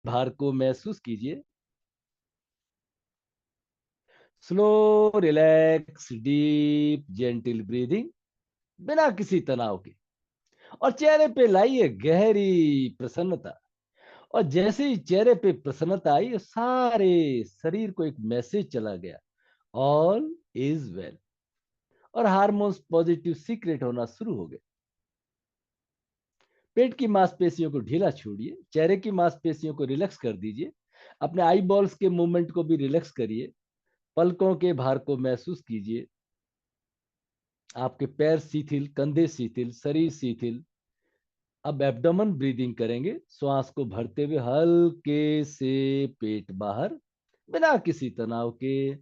भार को महसूस कीजिए। Slow, relax, deep gentle breathing, बिना किसी तनाव के। और चेहरे पे लाइए गहरी प्रसन्नता। और जैसे ही चेहरे पे प्रसन्नता आई, सारे शरीर को एक मैसेज चला गया, ऑल इज वेल। और हार्मोन्स पॉजिटिव सीक्रेट होना शुरू हो गए। पेट की मांसपेशियों को ढीला छोड़िए, चेहरे की मांसपेशियों को रिलैक्स कर दीजिए, अपने आई बॉल्स के मूवमेंट को भी रिलैक्स करिए, पलकों के भार को महसूस कीजिए। आपके पैर शिथिल, कंधे शिथिल, शरीर शिथिल। अब एब्डोमेन ब्रीदिंग करेंगे, श्वास को भरते हुए हल्के से पेट बाहर, बिना किसी तनाव के।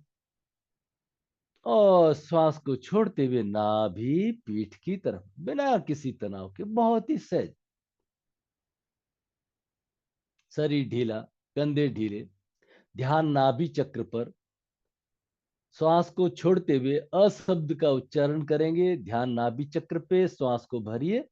और श्वास को छोड़ते हुए नाभि पीठ की तरफ, बिना किसी तनाव के, बहुत ही सहज। शरीर ढीला, कंधे ढीले, ध्यान नाभि चक्र पर। श्वास को छोड़ते हुए अशब्द का उच्चारण करेंगे, ध्यान नाभि चक्र पे, श्वास को भरिए।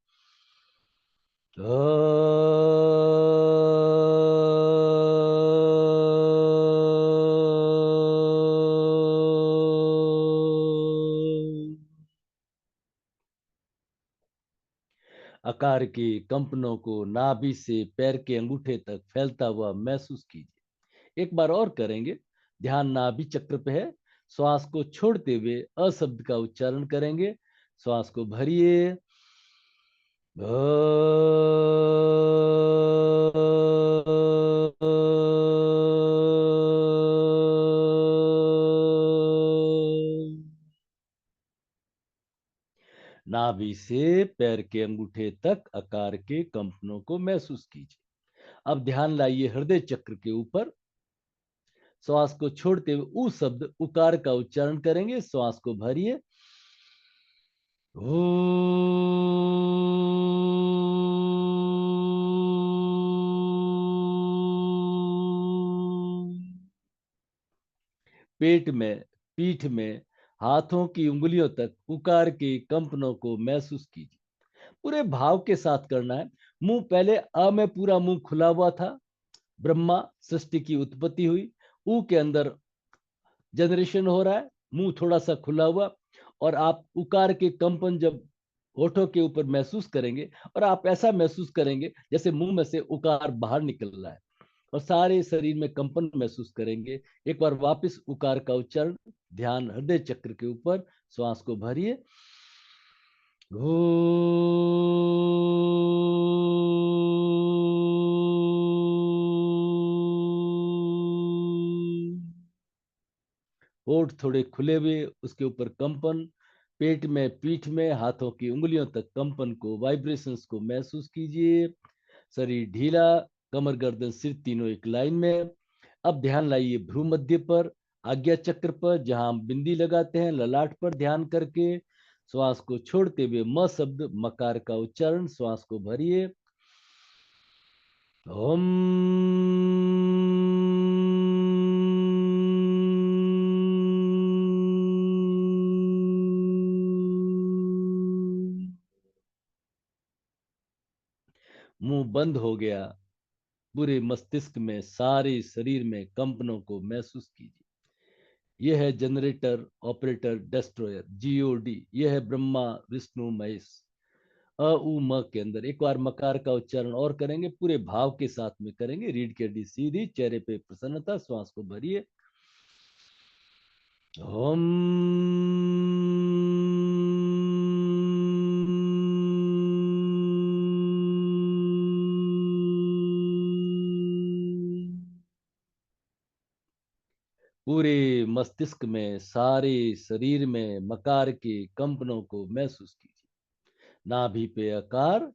आकार के कंपनों को नाभि से पैर के अंगूठे तक फैलता हुआ महसूस कीजिए। एक बार और करेंगे। ध्यान नाभि चक्र पे है, श्वास को छोड़ते हुए अशब्द का उच्चारण करेंगे, श्वास को भरिए। नाभि से पैर के अंगूठे तक आकार के कंपनों को महसूस कीजिए। अब ध्यान लाइए हृदय चक्र के ऊपर। श्वास को छोड़ते हुए उ शब्द उकार का उच्चारण करेंगे, श्वास को भरिए। पेट में, पीठ में, हाथों की उंगलियों तक उकार के कंपनों को महसूस कीजिए। पूरे भाव के साथ करना है। मुंह पहले अ में पूरा मुंह खुला हुआ था, ब्रह्मा सृष्टि की उत्पत्ति हुई। ऊ के अंदर जनरेशन हो रहा है, मुंह थोड़ा सा खुला हुआ। और आप उकार के कंपन जब होठों के ऊपर महसूस करेंगे, और आप ऐसा महसूस करेंगे जैसे मुंह में से उकार बाहर निकल रहा है, और सारे शरीर में कंपन महसूस करेंगे। एक बार वापस उकार का उच्चारण, ध्यान हृदय चक्र के ऊपर, श्वास को भरिए। ओ, होठ थोड़े खुले हुए, उसके ऊपर कंपन, पेट में, पीठ में, हाथों की उंगलियों तक कंपन को, वाइब्रेशंस को महसूस कीजिए। शरीर ढीला, कमर गर्दन सिर तीनों एक लाइन में। अब ध्यान लाइए भ्रू मध्य पर, आज्ञा चक्र पर, जहां हम बिंदी लगाते हैं, ललाट पर ध्यान करके। श्वास को छोड़ते हुए म शब्द, मकार का उच्चारण, श्वास को भरिए। ओम। मुंह बंद हो गया। पूरे मस्तिष्क में, सारे शरीर में कंपनों को महसूस कीजिए। यह है जनरेटर, ऑपरेटर, डिस्ट्रॉयर, जीओडी। यह है ब्रह्मा विष्णु महेश। अ उ म के अंदर एक बार मकार का उच्चारण और करेंगे, पूरे भाव के साथ में करेंगे। रीढ़ की हड्डी सीधी, चेहरे पे प्रसन्नता, श्वास को भरिए। ओम। पूरे मस्तिष्क में, सारे शरीर में मकार के कंपनों को महसूस कीजिए। नाभि पे अकार,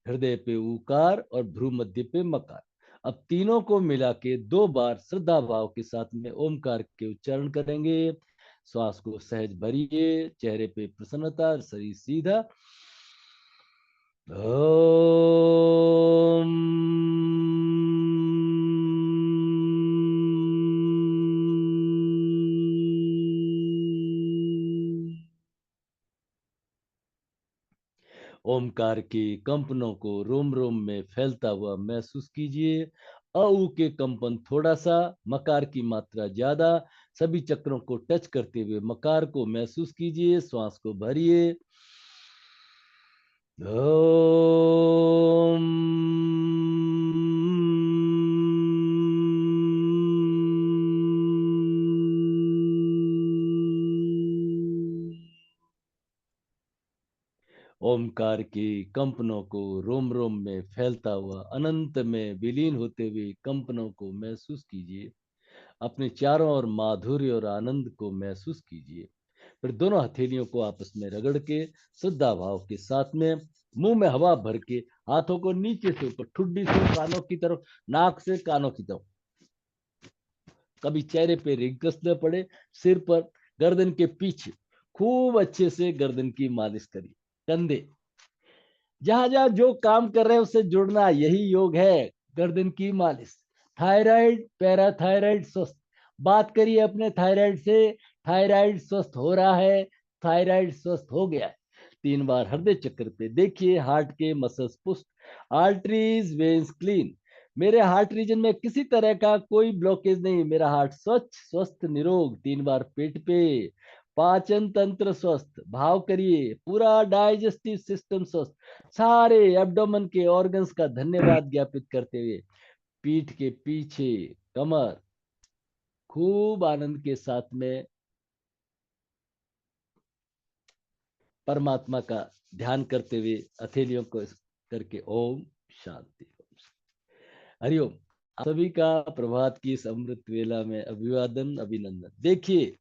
हृदय पे उकार, और भ्रू मध्य पे मकार। अब तीनों को मिला के 2 बार श्रद्धा भाव के साथ में ओमकार के उच्चारण करेंगे। श्वास को सहज भरिए, चेहरे पे प्रसन्नता, शरीर सीधा। ओम। ओमकार के कंपनों को रोम रोम में फैलता हुआ महसूस कीजिए। ऊ के कंपन थोड़ा सा, मकार की मात्रा ज्यादा। सभी चक्रों को टच करते हुए मकार को महसूस कीजिए, श्वास को भरिए। ओम। ओमकार के कंपनों को रोम रोम में फैलता हुआ अनंत में विलीन होते हुए कंपनों को महसूस कीजिए। अपने चारों ओर माधुर्य और आनंद को महसूस कीजिए। फिर दोनों हथेलियों को आपस में रगड़ के श्रद्धा भाव के साथ में मुंह में हवा भर के हाथों को नीचे से ऊपर, ठुड्डी से कानों की तरफ, नाक से कानों की तरफ, कभी चेहरे पे रिंकल्स न पड़े, सिर पर, गर्दन के पीछे खूब अच्छे से गर्दन की मालिश करिए। कंधे, जहां जहां जो काम कर रहे हैं उससे जुड़ना, यही योग है। गर्दन की मालिश। थायराइड, पैराथायराइड स्वस्थ। बात करिए अपने थायराइड से, थायराइड स्वस्थ हो रहा है, थायराइड स्वस्थ हो गया है। 3 बार हृदय चक्र पे देखिए, हार्ट के मसल्स पुष्ट, आर्टरीज वेन्स क्लीन। मेरे हार्ट रीजन में किसी तरह का कोई ब्लॉकेज नहीं, मेरा हार्ट स्वच्छ स्वस्थ निरोग। 3 बार पेट पे, पाचन तंत्र स्वस्थ। भाव करिए, पूरा डाइजेस्टिव सिस्टम स्वस्थ। सारे एब्डोमेन के ऑर्गन्स का धन्यवाद ज्ञापित करते हुए पीठ के पीछे, कमर, खूब आनंद के साथ में परमात्मा का ध्यान करते हुए हथेलियों को करके ओम शांति। हरिओम। आप सभी का प्रभात की इस अमृत वेला में अभिवादन, अभिनंदन। देखिए,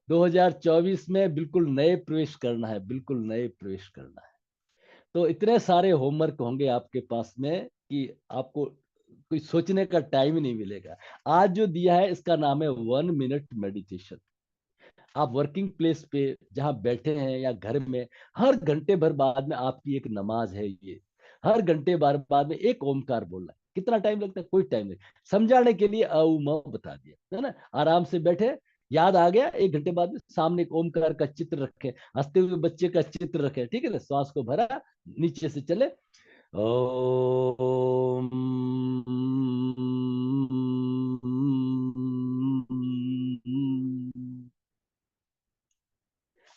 2024 में बिल्कुल नए प्रवेश करना है, बिल्कुल नए प्रवेश करना है। तो इतने सारे होमवर्क होंगे आपके पास में कि आपको कोई सोचने का टाइम ही नहीं मिलेगा। आज जो दिया है इसका नाम है 1 मिनट मेडिटेशन। आप वर्किंग प्लेस पे जहां बैठे हैं या घर में, हर घंटे भर बाद में आपकी एक नमाज है ये। हर घंटे भर बाद में एक ओमकार बोलना है। कितना टाइम लगता है? कोई टाइम नहीं। समझाने के लिए अ उ म बता दिया, है ना। आराम से बैठे, याद आ गया, 1 घंटे बाद में सामने एक ओमकार का चित्र रखे, हंसते हुए बच्चे का चित्र रखे, ठीक है ना। श्वास को भरा, नीचे से चले। ओम।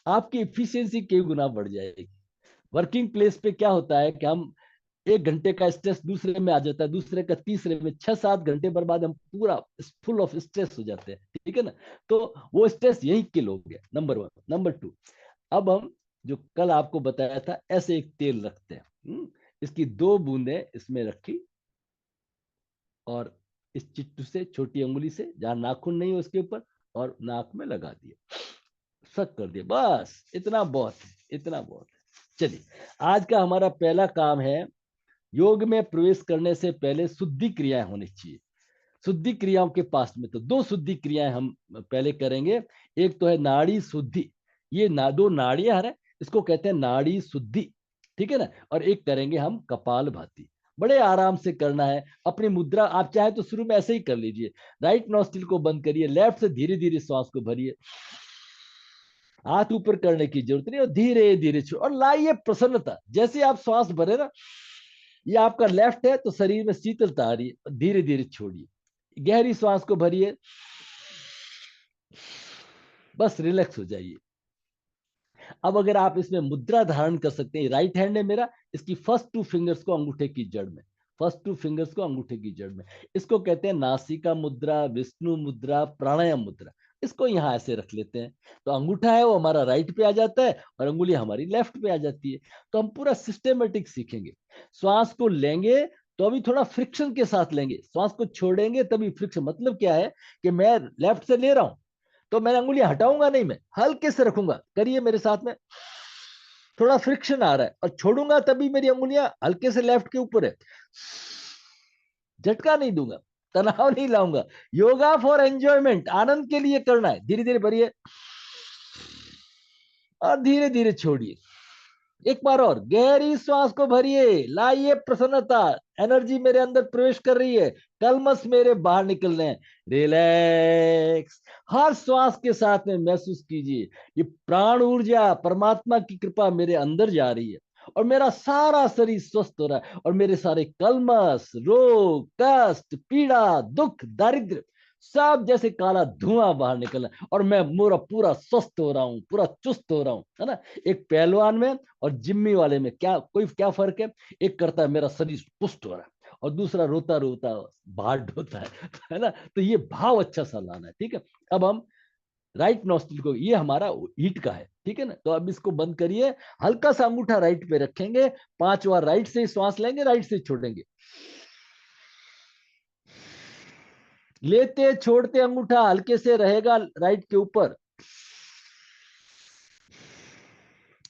आपकी इफिशियंसी कई गुना बढ़ जाएगी। वर्किंग प्लेस पे क्या होता है कि हम 1 घंटे का स्ट्रेस दूसरे में आ जाता है, दूसरे का तीसरे में, 6-7 घंटे बर्बाद, हम पूरा फुल ऑफ स्ट्रेस हो जाते हैं, ठीक है ना। तो वो स्ट्रेस यही किल हो गया, नंबर 1। नंबर 2, अब हम जो कल आपको बताया था, ऐसे एक तेल रखते हैं। इसकी 2 बूंदें इसमें रखी और इस चिट्टू से, छोटी अंगुली से, जहां नाखून नहीं है उसके ऊपर, और नाक में लगा दिया, सक कर दिया। बस इतना बहुत है, इतना बहुत है। चलिए, आज का हमारा पहला काम है, योग में प्रवेश करने से पहले शुद्धि क्रियाएं होनी चाहिए। शुद्धि क्रियाओं के पास में तो 2 शुद्धि क्रियाएं हम पहले करेंगे। एक तो है नाड़ी शुद्धि, ये दो नाड़ियां है, इसको कहते हैं नाड़ी शुद्धि, ठीक है ना। और एक करेंगे हम कपाल भाती। बड़े आराम से करना है। अपनी मुद्रा आप चाहे तो शुरू में ऐसे ही कर लीजिए। राइट नॉस्ट्रिल को बंद करिए, लेफ्ट से धीरे धीरे श्वास को भरिए। हाथ ऊपर करने की जरूरत नहीं, और धीरे धीरे छोड़, और लाइए प्रसन्नता। जैसे आप श्वास भरे ना, ये आपका लेफ्ट है तो शरीर में शीतलता आ रही है, धीरे धीरे छोड़िए। गहरी श्वास को भरिए, बस रिलैक्स हो जाइए। अब अगर आप इसमें मुद्रा धारण कर सकते हैं, राइट हैंड है मेरा, इसकी फर्स्ट 2 फिंगर्स को अंगूठे की जड़ में, फर्स्ट 2 फिंगर्स को अंगूठे की जड़ में, इसको कहते हैं नासिका मुद्रा, विष्णु मुद्रा, प्राणायाम मुद्रा। इसको यहाँ ऐसे रख लेते हैं, तो अंगूठा है वो हमारा राइट पे आ जाता है और अंगुली हमारी लेफ्ट पे आ जाती है। तो हम पूरा सिस्टमेटिक सीखेंगे। श्वास को लेंगे तो अभी थोड़ा फ्रिक्शन के साथ लेंगे, श्वास को छोड़ेंगे तभी फ्रिक्शन। मतलब क्या है कि मैं लेफ्ट से ले रहा हूं तो मैं अंगुली हटाऊंगा नहीं, मैं हल्के से रखूंगा। करिए मेरे साथ में, थोड़ा फ्रिक्शन आ रहा है, और छोड़ूंगा तभी मेरी अंगुलियां हल्के से लेफ्ट के ऊपर है। झटका नहीं दूंगा, तनाव नहीं लाऊंगा। योगा फॉर एंजॉयमेंट, आनंद के लिए करना है। धीरे धीरे भरिए और धीरे धीरे छोड़िए। एक बार और गहरी श्वास को भरिए, लाइए प्रसन्नता, एनर्जी मेरे अंदर प्रवेश कर रही है, कलमस मेरे बाहर निकल रहे हैं। रिलैक्स। हर श्वास के साथ में महसूस कीजिए ये प्राण ऊर्जा, परमात्मा की कृपा मेरे अंदर जा रही है, और मेरा सारा शरीर स्वस्थ हो रहा है और मेरे सारे कलमस, रोग, कष्ट, पीड़ा, दुख, दारिद्र्य सब जैसे काला धुआं बाहर निकल रहा है और मैं पूरा पूरा स्वस्थ हो रहा हूँ, पूरा चुस्त हो रहा हूँ, है ना। एक पहलवान में और जिम्मी वाले में क्या फर्क है? एक करता है मेरा शरीर पुष्ट हो रहा है और दूसरा रोता रोता बाहर ढोता है ना। तो ये भाव अच्छा सा लाना है, ठीक है। अब हम राइट नॉस्ट्रिल को, ये हमारा हीट का है, ठीक है ना। तो अब इसको बंद करिए, हल्का सा अंगूठा राइट पे रखेंगे, 5 बार राइट से श्वास लेंगे, राइट से छोड़ेंगे, लेते छोड़ते अंगूठा हल्के से रहेगा राइट के ऊपर।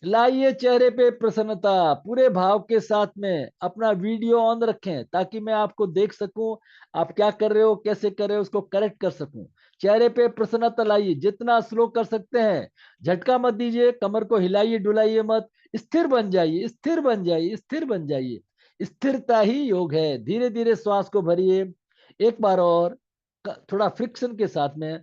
लाइए चेहरे पे प्रसन्नता, पूरे भाव के साथ में अपना वीडियो ऑन रखें ताकि मैं आपको देख सकूं, आप क्या कर रहे हो, कैसे कर रहे हो, उसको करेक्ट कर सकूं। चेहरे पे प्रसन्नता लाइए, जितना स्लो कर सकते हैं। झटका मत दीजिए, कमर को हिलाइए डुलाइए मत, स्थिर बन जाइए, स्थिर बन जाइए, स्थिर बन जाइए। स्थिरता ही योग है। धीरे धीरे श्वास को भरिए, एक बार और, थोड़ा फ्रिक्शन के साथ में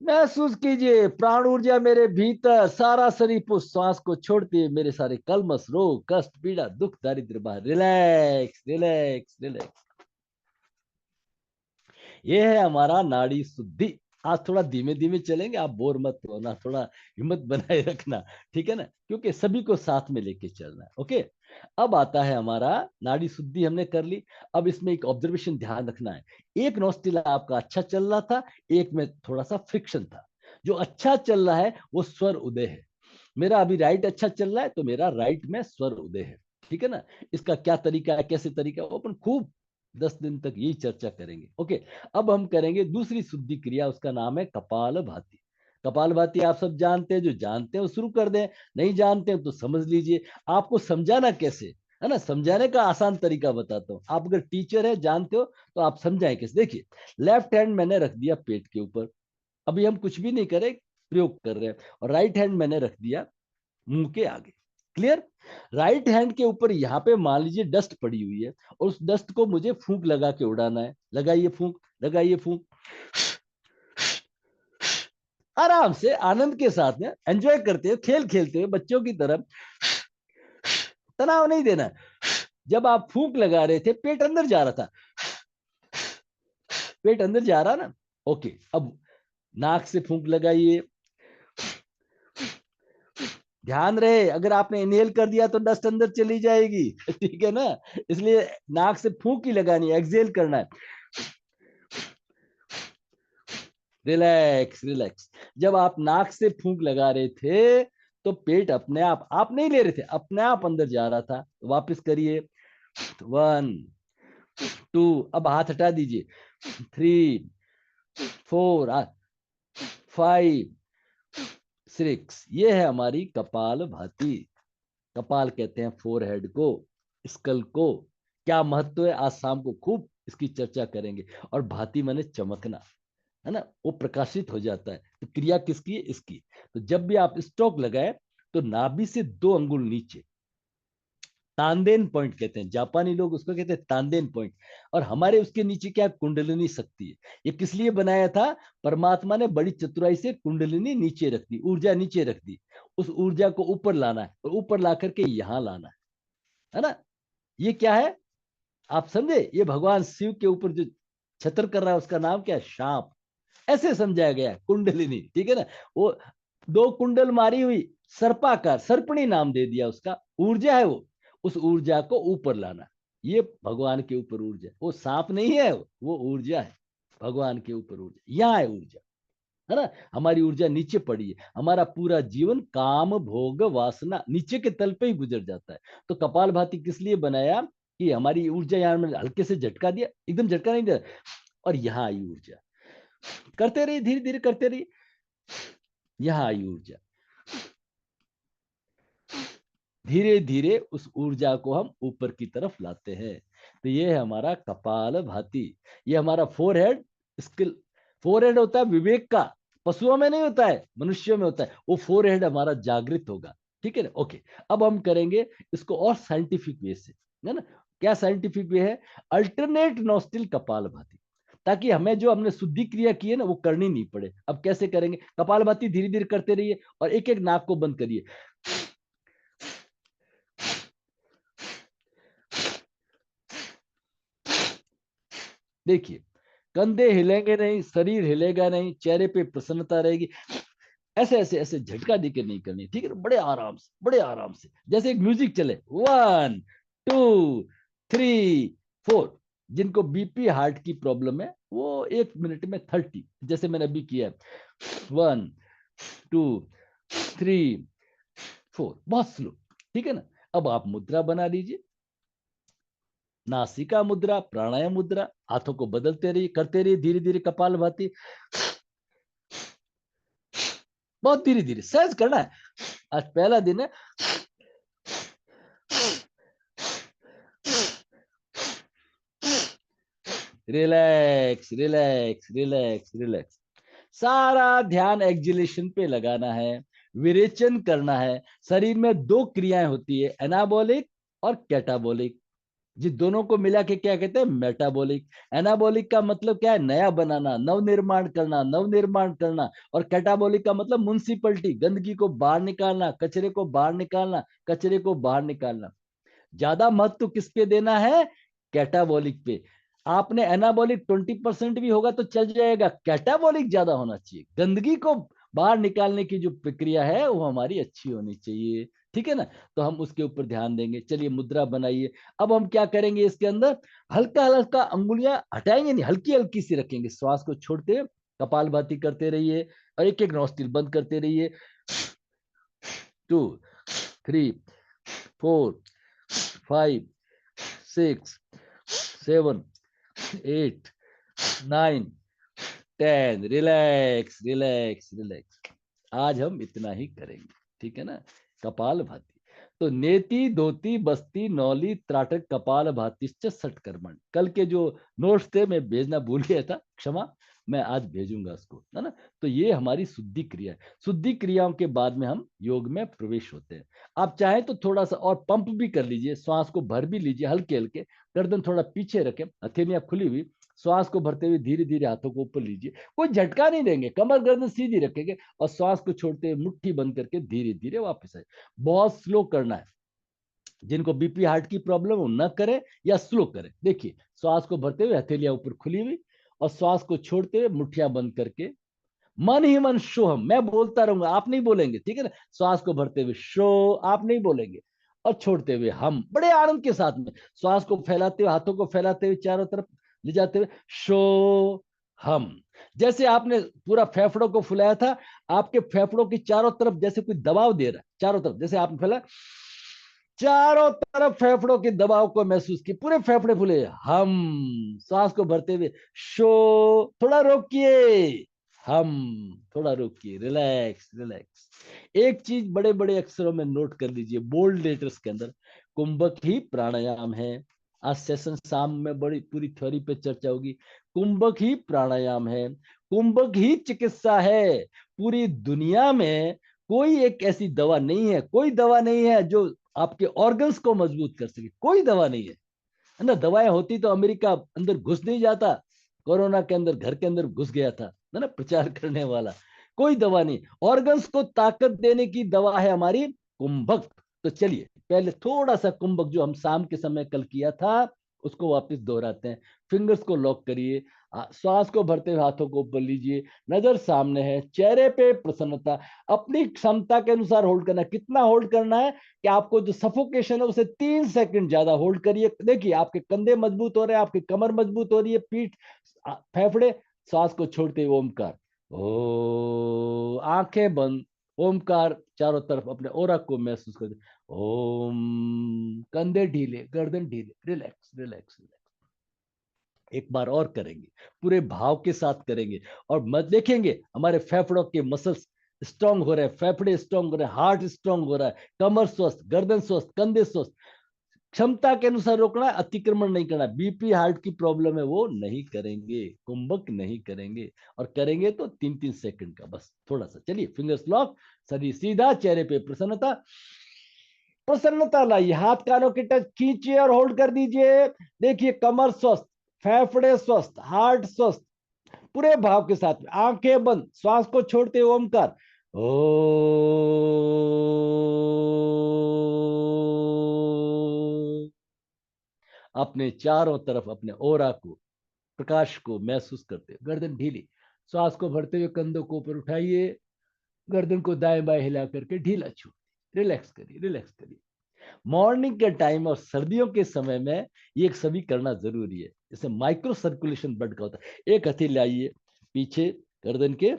महसूस कीजिए प्राण ऊर्जा मेरे भीतर, सारा शरीर पुष्ट, श्वास को छोड़ते हुए मेरे सारे कलमस, रोग, कष्ट, पीड़ा, दुख, दारिद्र्य बाहर। Relax relax relax. ये है हमारा नाड़ी शुद्धि। आज थोड़ा धीमे धीमे चलेंगे, आप बोर मत होना, थोड़ा हिम्मत बनाए रखना, ठीक है ना, क्योंकि सभी को साथ में लेके चलना है। ओके, अब आता है हमारा नाड़ी शुद्धि हमने कर ली। अब इसमें एक ऑब्जर्वेशन ध्यान रखना है, एक नोस्टिल आपका अच्छा चल रहा था, एक में थोड़ा सा फ्रिक्शन था। जो अच्छा चल रहा है वो स्वर उदय है। मेरा अभी राइट अच्छा चल रहा है तो मेरा राइट में स्वर उदय है, ठीक है ना। इसका क्या तरीका है, कैसे तरीका है, वो अपन खूब 10 दिन तक यही चर्चा करेंगे। ओके, अब हम करेंगे दूसरी शुद्धि क्रिया, उसका नाम है कपाल भाती। कपाल भाती आप सब जानते हैं, जो जानते हैं वो शुरू कर दें, नहीं जानते हैं तो समझ लीजिए। आपको समझाना कैसे है ना, समझाने का आसान तरीका बताता हूँ। आप अगर टीचर है, जानते हो, तो आप समझाएं कैसे। देखिए, लेफ्ट हैंड मैंने रख दिया पेट के ऊपर, अभी हम कुछ भी नहीं करें, प्रयोग कर रहे हैं, और राइट हैंड मैंने रख दिया मुंह के आगे। क्लियर? राइट हैंड के ऊपर यहां पे मान लीजिए डस्ट पड़ी हुई है और उस डस्ट को मुझे फूंक लगा के उड़ाना है। लगाइए फूंक, लगाइए फूंक, आराम से आनंद के साथ में एंजॉय करते हुए, खेल खेलते हुए बच्चों की तरफ, तनाव नहीं देना। जब आप फूंक लगा रहे थे पेट अंदर जा रहा था, पेट अंदर जा रहा ना। ओके, अब नाक से फूंक लगाइए। ध्यान रहे, अगर आपने इनहेल कर दिया तो डस्ट अंदर चली जाएगी ठीक है ना, इसलिए नाक से फूंक ही लगानी है, एक्सहेल करना है। Relax relax. जब आप नाक से फूंक लगा रहे थे तो पेट अपने आप नहीं ले रहे थे, अपने आप अंदर जा रहा था। वापस करिए, 1 2, अब हाथ हटा दीजिए, 3 4 5 6। ये है हमारी कपाल भाती। कपाल कहते हैं फोरहेड को, स्कल को। क्या महत्व है, आज शाम को खूब इसकी चर्चा करेंगे। और भाती माने चमकना, है ना, वो प्रकाशित हो जाता है। तो क्रिया किसकी है, इसकी। तो जब भी आप स्ट्रोक लगाए तो नाभि से 2 अंगुल नीचे, तांदेन पॉइंट कहते हैं, जापानी लोग उसको कहते हैं तांदेन पॉइंट। और हमारे उसके नीचे क्या, कुंडलिनी शक्ति है। ये किस लिए बनाया था? परमात्मा ने बड़ी चतुराई से कुंडलिनी नीचे रख दी, ऊर्जा नीचे रख दी। उस ऊर्जा को ऊपर लाना है, और ऊपर ला करके यहां लाना है ना। ये क्या है, आप समझे? ये भगवान शिव के ऊपर जो छत्र कर रहा है उसका नाम क्या है, सांप। ऐसे समझाया गया है, कुंडलिनी, ठीक है ना। वो 2 कुंडल मारी हुई, सर्पाकार, सर्पणी नाम दे दिया उसका, ऊर्जा है वो। उस ऊर्जा को ऊपर लाना, ये भगवान के ऊपर ऊर्जा। वो सांप नहीं है, वो ऊर्जा है, भगवान के ऊपर ऊर्जा, यहाँ है ऊर्जा, है ना। हमारी ऊर्जा नीचे पड़ी है, हमारा पूरा जीवन काम भोग वासना नीचे के तल पे ही गुजर जाता है। तो कपाल भाती किस लिए बनाया, कि हमारी ऊर्जा यहाँ में हल्के से झटका दिया, एकदम झटका नहीं दिया, और यहाँ आई ऊर्जा। करते रहिए, धीरे धीरे करते रहिए, यहाँ आई ऊर्जा। धीरे धीरे उस ऊर्जा को हम ऊपर की तरफ लाते हैं। तो ये है हमारा कपाल भाती। ये हमारा फोरहेड स्किल। फोरहेड होता है विवेक का, पशुओं में नहीं होता है, मनुष्यों में होता है। वो फोरहेड हमारा जागृत होगा, ठीक है ना। ओके, अब हम करेंगे इसको और साइंटिफिक वे से, है ना। क्या साइंटिफिक वे है? अल्टरनेट नोस्टिल कपाल भाती, ताकि हमें जो हमने शुद्धि क्रिया की है ना वो करनी नहीं पड़े। अब कैसे करेंगे? कपाल भाती धीरे धीरे करते रहिए और एक एक नाक को बंद करिए। देखिए, कंधे हिलेंगे नहीं, शरीर हिलेगा नहीं, चेहरे पे प्रसन्नता रहेगी। ऐसे ऐसे ऐसे झटका देकर नहीं करनी, ठीक है ना? बड़े आराम से, बड़े आराम से, जैसे एक म्यूजिक चले, 1 2 3 4। जिनको बीपी हार्ट की प्रॉब्लम है वो 1 मिनट में 30, जैसे मैंने अभी किया है, 1 2 3 4, बहुत स्लो, ठीक है ना? अब आप मुद्रा बना लीजिए, नासिका मुद्रा, प्राणायाम मुद्रा, हाथों को बदलते रहिए, करते रहिए धीरे धीरे कपाल भाती, बहुत धीरे धीरे सहज करना है। आज पहला दिन है। रिलैक्स रिलैक्स रिलैक्स रिलैक्स, सारा ध्यान एक्जिलेशन पे लगाना है, विरेचन करना है। शरीर में दो क्रियाएं होती है, एनाबॉलिक और कैटाबॉलिक। जिस दोनों को मिला के क्या कहते हैं? मेटाबॉलिक। एनाबॉलिक का मतलब क्या है? नया बनाना, नवनिर्माण करना, नवनिर्माण करना। और कैटाबॉलिक का मतलब म्युनिसिपलिटी, गंदगी को बाहर निकालना, कचरे को बाहर निकालना, कचरे को बाहर निकालना। ज्यादा महत्व किस पे देना है? कैटाबॉलिक पे। आपने एनाबॉलिक 20% भी होगा तो चल जाएगा, कैटाबॉलिक ज्यादा होना चाहिए। गंदगी को बाहर निकालने की जो प्रक्रिया है वो हमारी अच्छी होनी चाहिए, ठीक है ना? तो हम उसके ऊपर ध्यान देंगे। चलिए मुद्रा बनाइए। अब हम क्या करेंगे इसके अंदर? हल्का हल्का अंगुलियां हटाएंगे नहीं, हल्की हल्की सी रखेंगे, श्वास को छोड़ते कपाल भाती करते रहिए, और एक एक नौस्टिल बंद करते रहिए। 2 3 4 5 6 7 8 9 10। Relax relax relax. आज हम इतना ही करेंगे, ठीक है ना? कपाल भाती। तो नेति धोती बस्ती नौली त्राटक कपाल भातिश्च सटकर्मण, कल के जो नोट्स थे मैं भेजना भूल गया था, क्षमा। मैं आज भेजूंगा उसको, है ना? तो ये हमारी शुद्धि क्रिया है। शुद्धि क्रियाओं के बाद में हम योग में प्रवेश होते हैं। आप चाहें तो थोड़ा सा और पंप भी कर लीजिए, श्वास को भर भी लीजिए हल्के हल्के। गर्दन थोड़ा पीछे रखें, हथेलियां खुली हुई, श्वास को भरते हुए धीरे धीरे हाथों को ऊपर लीजिए। कोई झटका नहीं देंगे, कमर गर्दन सीधी रखेंगे, और श्वास को छोड़ते हुए मुट्ठी बंद करके धीरे धीरे वापस आए। बहुत स्लो करना है। जिनको बीपी हार्ट की प्रॉब्लम हो न करें, या स्लो करें। देखिए, श्वास को भरते हुए हथेलियां ऊपर खुली हुई, और श्वास को छोड़ते हुए मुठ्ठियां बंद करके मन ही मन शो, हम, मैं बोलता रहूंगा, आप नहीं बोलेंगे, ठीक है ना? श्वास को भरते हुए शो, आप नहीं बोलेंगे, और छोड़ते हुए हम, बड़े आनंद के साथ में श्वास को फैलाते हुए, हाथों को फैलाते हुए चारों तरफ ले जाते हुए शो हम। जैसे आपने पूरा फेफड़ों को फुलाया था, आपके फेफड़ों की चारों तरफ जैसे कोई दबाव दे रहा है, चारों तरफ जैसे आपने फैला, चारों तरफ फेफड़ों के दबाव को महसूस किए, पूरे फेफड़े फूले हम। सांस को भरते हुए शो, थोड़ा रोकिए, हम, थोड़ा रोकिए, रिलैक्स रिलैक्स। एक चीज बड़े बड़े अक्षरों में नोट कर लीजिए, बोल्ड लेटर्स के अंदर, कुंभक ही प्राणायाम है। आज सेशन शाम में बड़ी पूरी थ्योरी पे चर्चा होगी। कुंभक ही प्राणायाम है, कुंभक ही चिकित्सा है। पूरी दुनिया में कोई एक ऐसी दवा नहीं है, कोई दवा नहीं है जो आपके ऑर्गन्स को मजबूत कर सके, कोई दवा नहीं है ना? दवाएं होती तो अमेरिका अंदर घुस नहीं जाता, कोरोना के अंदर घर के अंदर घुस गया था, है ना, प्रचार करने वाला। कोई दवा नहीं, ऑर्गन्स को ताकत देने की दवा है हमारी कुंभक। तो चलिए पहले थोड़ा सा कुंभक जो हम शाम के समय कल किया था उसको वापस दोहराते हैं। फिंगर्स को लॉक करिए, श्वास को भरते हुए हाथों को ऊपर लीजिए, नजर सामने है, चेहरे पे प्रसन्नता, अपनी क्षमता के अनुसार होल्ड करना है। कितना होल्ड करना है कि आपको जो सफोकेशन है उसे 3 सेकंड ज्यादा होल्ड करिए। देखिए आपके कंधे मजबूत हो रहे हैं, आपकी कमर मजबूत हो रही है, पीठ, फेफड़े। श्वास को छोड़ते हुए ओमकार, ओ, आंखें बंद, ओमकार चारों तरफ अपने ओरा को महसूस करते, ओम। कंधे ढीले, गर्दन ढीले, रिलैक्स रिलैक्स रिलैक्स। एक बार और करेंगे, पूरे भाव के साथ करेंगे, और मत देखेंगे हमारे फेफड़ों के मसल्स स्ट्रांग हो रहे हैं, फेफड़े स्ट्रांग हो रहे हैं, हार्ट स्ट्रांग हो रहा है, कमर स्वस्थ, गर्दन स्वस्थ, कंधे स्वस्थ। क्षमता के अनुसार रोकना है, अतिक्रमण नहीं करना। बीपी हार्ट की प्रॉब्लम है वो नहीं करेंगे, कुंभक नहीं करेंगे, और करेंगे तो 3 3 सेकंड का बस, थोड़ा सा। चलिए फिंगर्स लॉक, शरीर सीधा, चेहरे पे प्रसन्नता, प्रसन्नता लाइए, हाथ कानों के टच खींचिए और होल्ड कर दीजिए। देखिए कमर स्वस्थ, फेफड़े स्वस्थ, हार्ट स्वस्थ, पूरे भाव के साथ में आंखें बंद, श्वास को छोड़ते हुए ओमकार, ओ। अपने चारों तरफ अपने ओरा को प्रकाश को महसूस करते हुए, गर्दन ढीली, श्वास को भरते हुए कंधों को ऊपर उठाइए, गर्दन को दाएं बाएं हिला करके ढीला छोड़, रिलैक्स करिए, रिलैक्स करिए। मॉर्निंग के टाइम और सर्दियों के समय में ये सभी करना जरूरी है। इससे माइक्रो सर्कुलेशन ब्लड का होता है। एक हथेली लाइए पीछे गर्दन के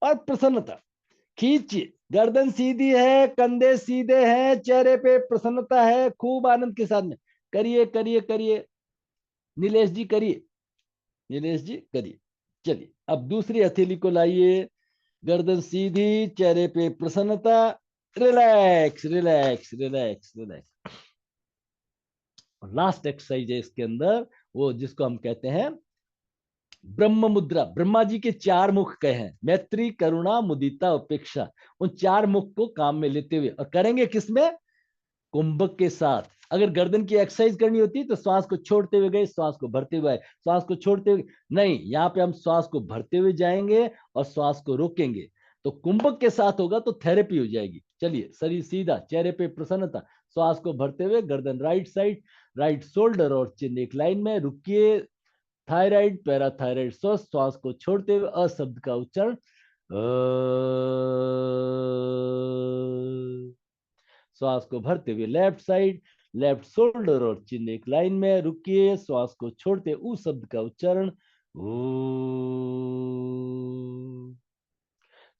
और प्रसन्नता खींचिए, गर्दन सीधी है, कंधे सीधे हैं, चेहरे पे प्रसन्नता है, खूब आनंद के साथ में करिए करिए करिए। नीलेश जी करिए, नीलेश जी करिए। चलिए अब दूसरी हथेली को लाइए, गर्दन सीधी, चेहरे पे प्रसन्नता, रिलैक्स रिलैक्स रिलैक्स रिलैक्स। और लास्ट एक्सरसाइज है इसके अंदर, वो जिसको हम कहते हैं ब्रह्म मुद्रा। ब्रह्मा जी के 4 मुख कहे हैं, मैत्री, करुणा, मुदिता, उपेक्षा। उन 4 मुख को काम में लेते हुए, और करेंगे किसमें? कुंभक के साथ। अगर गर्दन की एक्सरसाइज करनी होती तो श्वास को छोड़ते हुए गए, श्वास को भरते हुए आए, श्वास को छोड़ते हुए नहीं, यहाँ पे हम श्वास को भरते हुए जाएंगे और श्वास को रोकेंगे। तो कुंभक के साथ होगा तो थेरेपी हो जाएगी। चलिए, शरीर सीधा, चेहरे पे प्रसन्नता, श्वास को भरते हुए गर्दन राइट साइड, राइट शोल्डर और चिन एक लाइन में, रुकिए। थायराइड, पैराथायराइड स्वस्थ, श्वास को छोड़ते हुए अ शब्द का उच्चारण, श्वास को भरते हुए लेफ्ट साइड, लेफ्ट शोल्डर और चिन एक लाइन में, रुकिए, श्वास को छोड़ते उ शब्द का उच्चारण,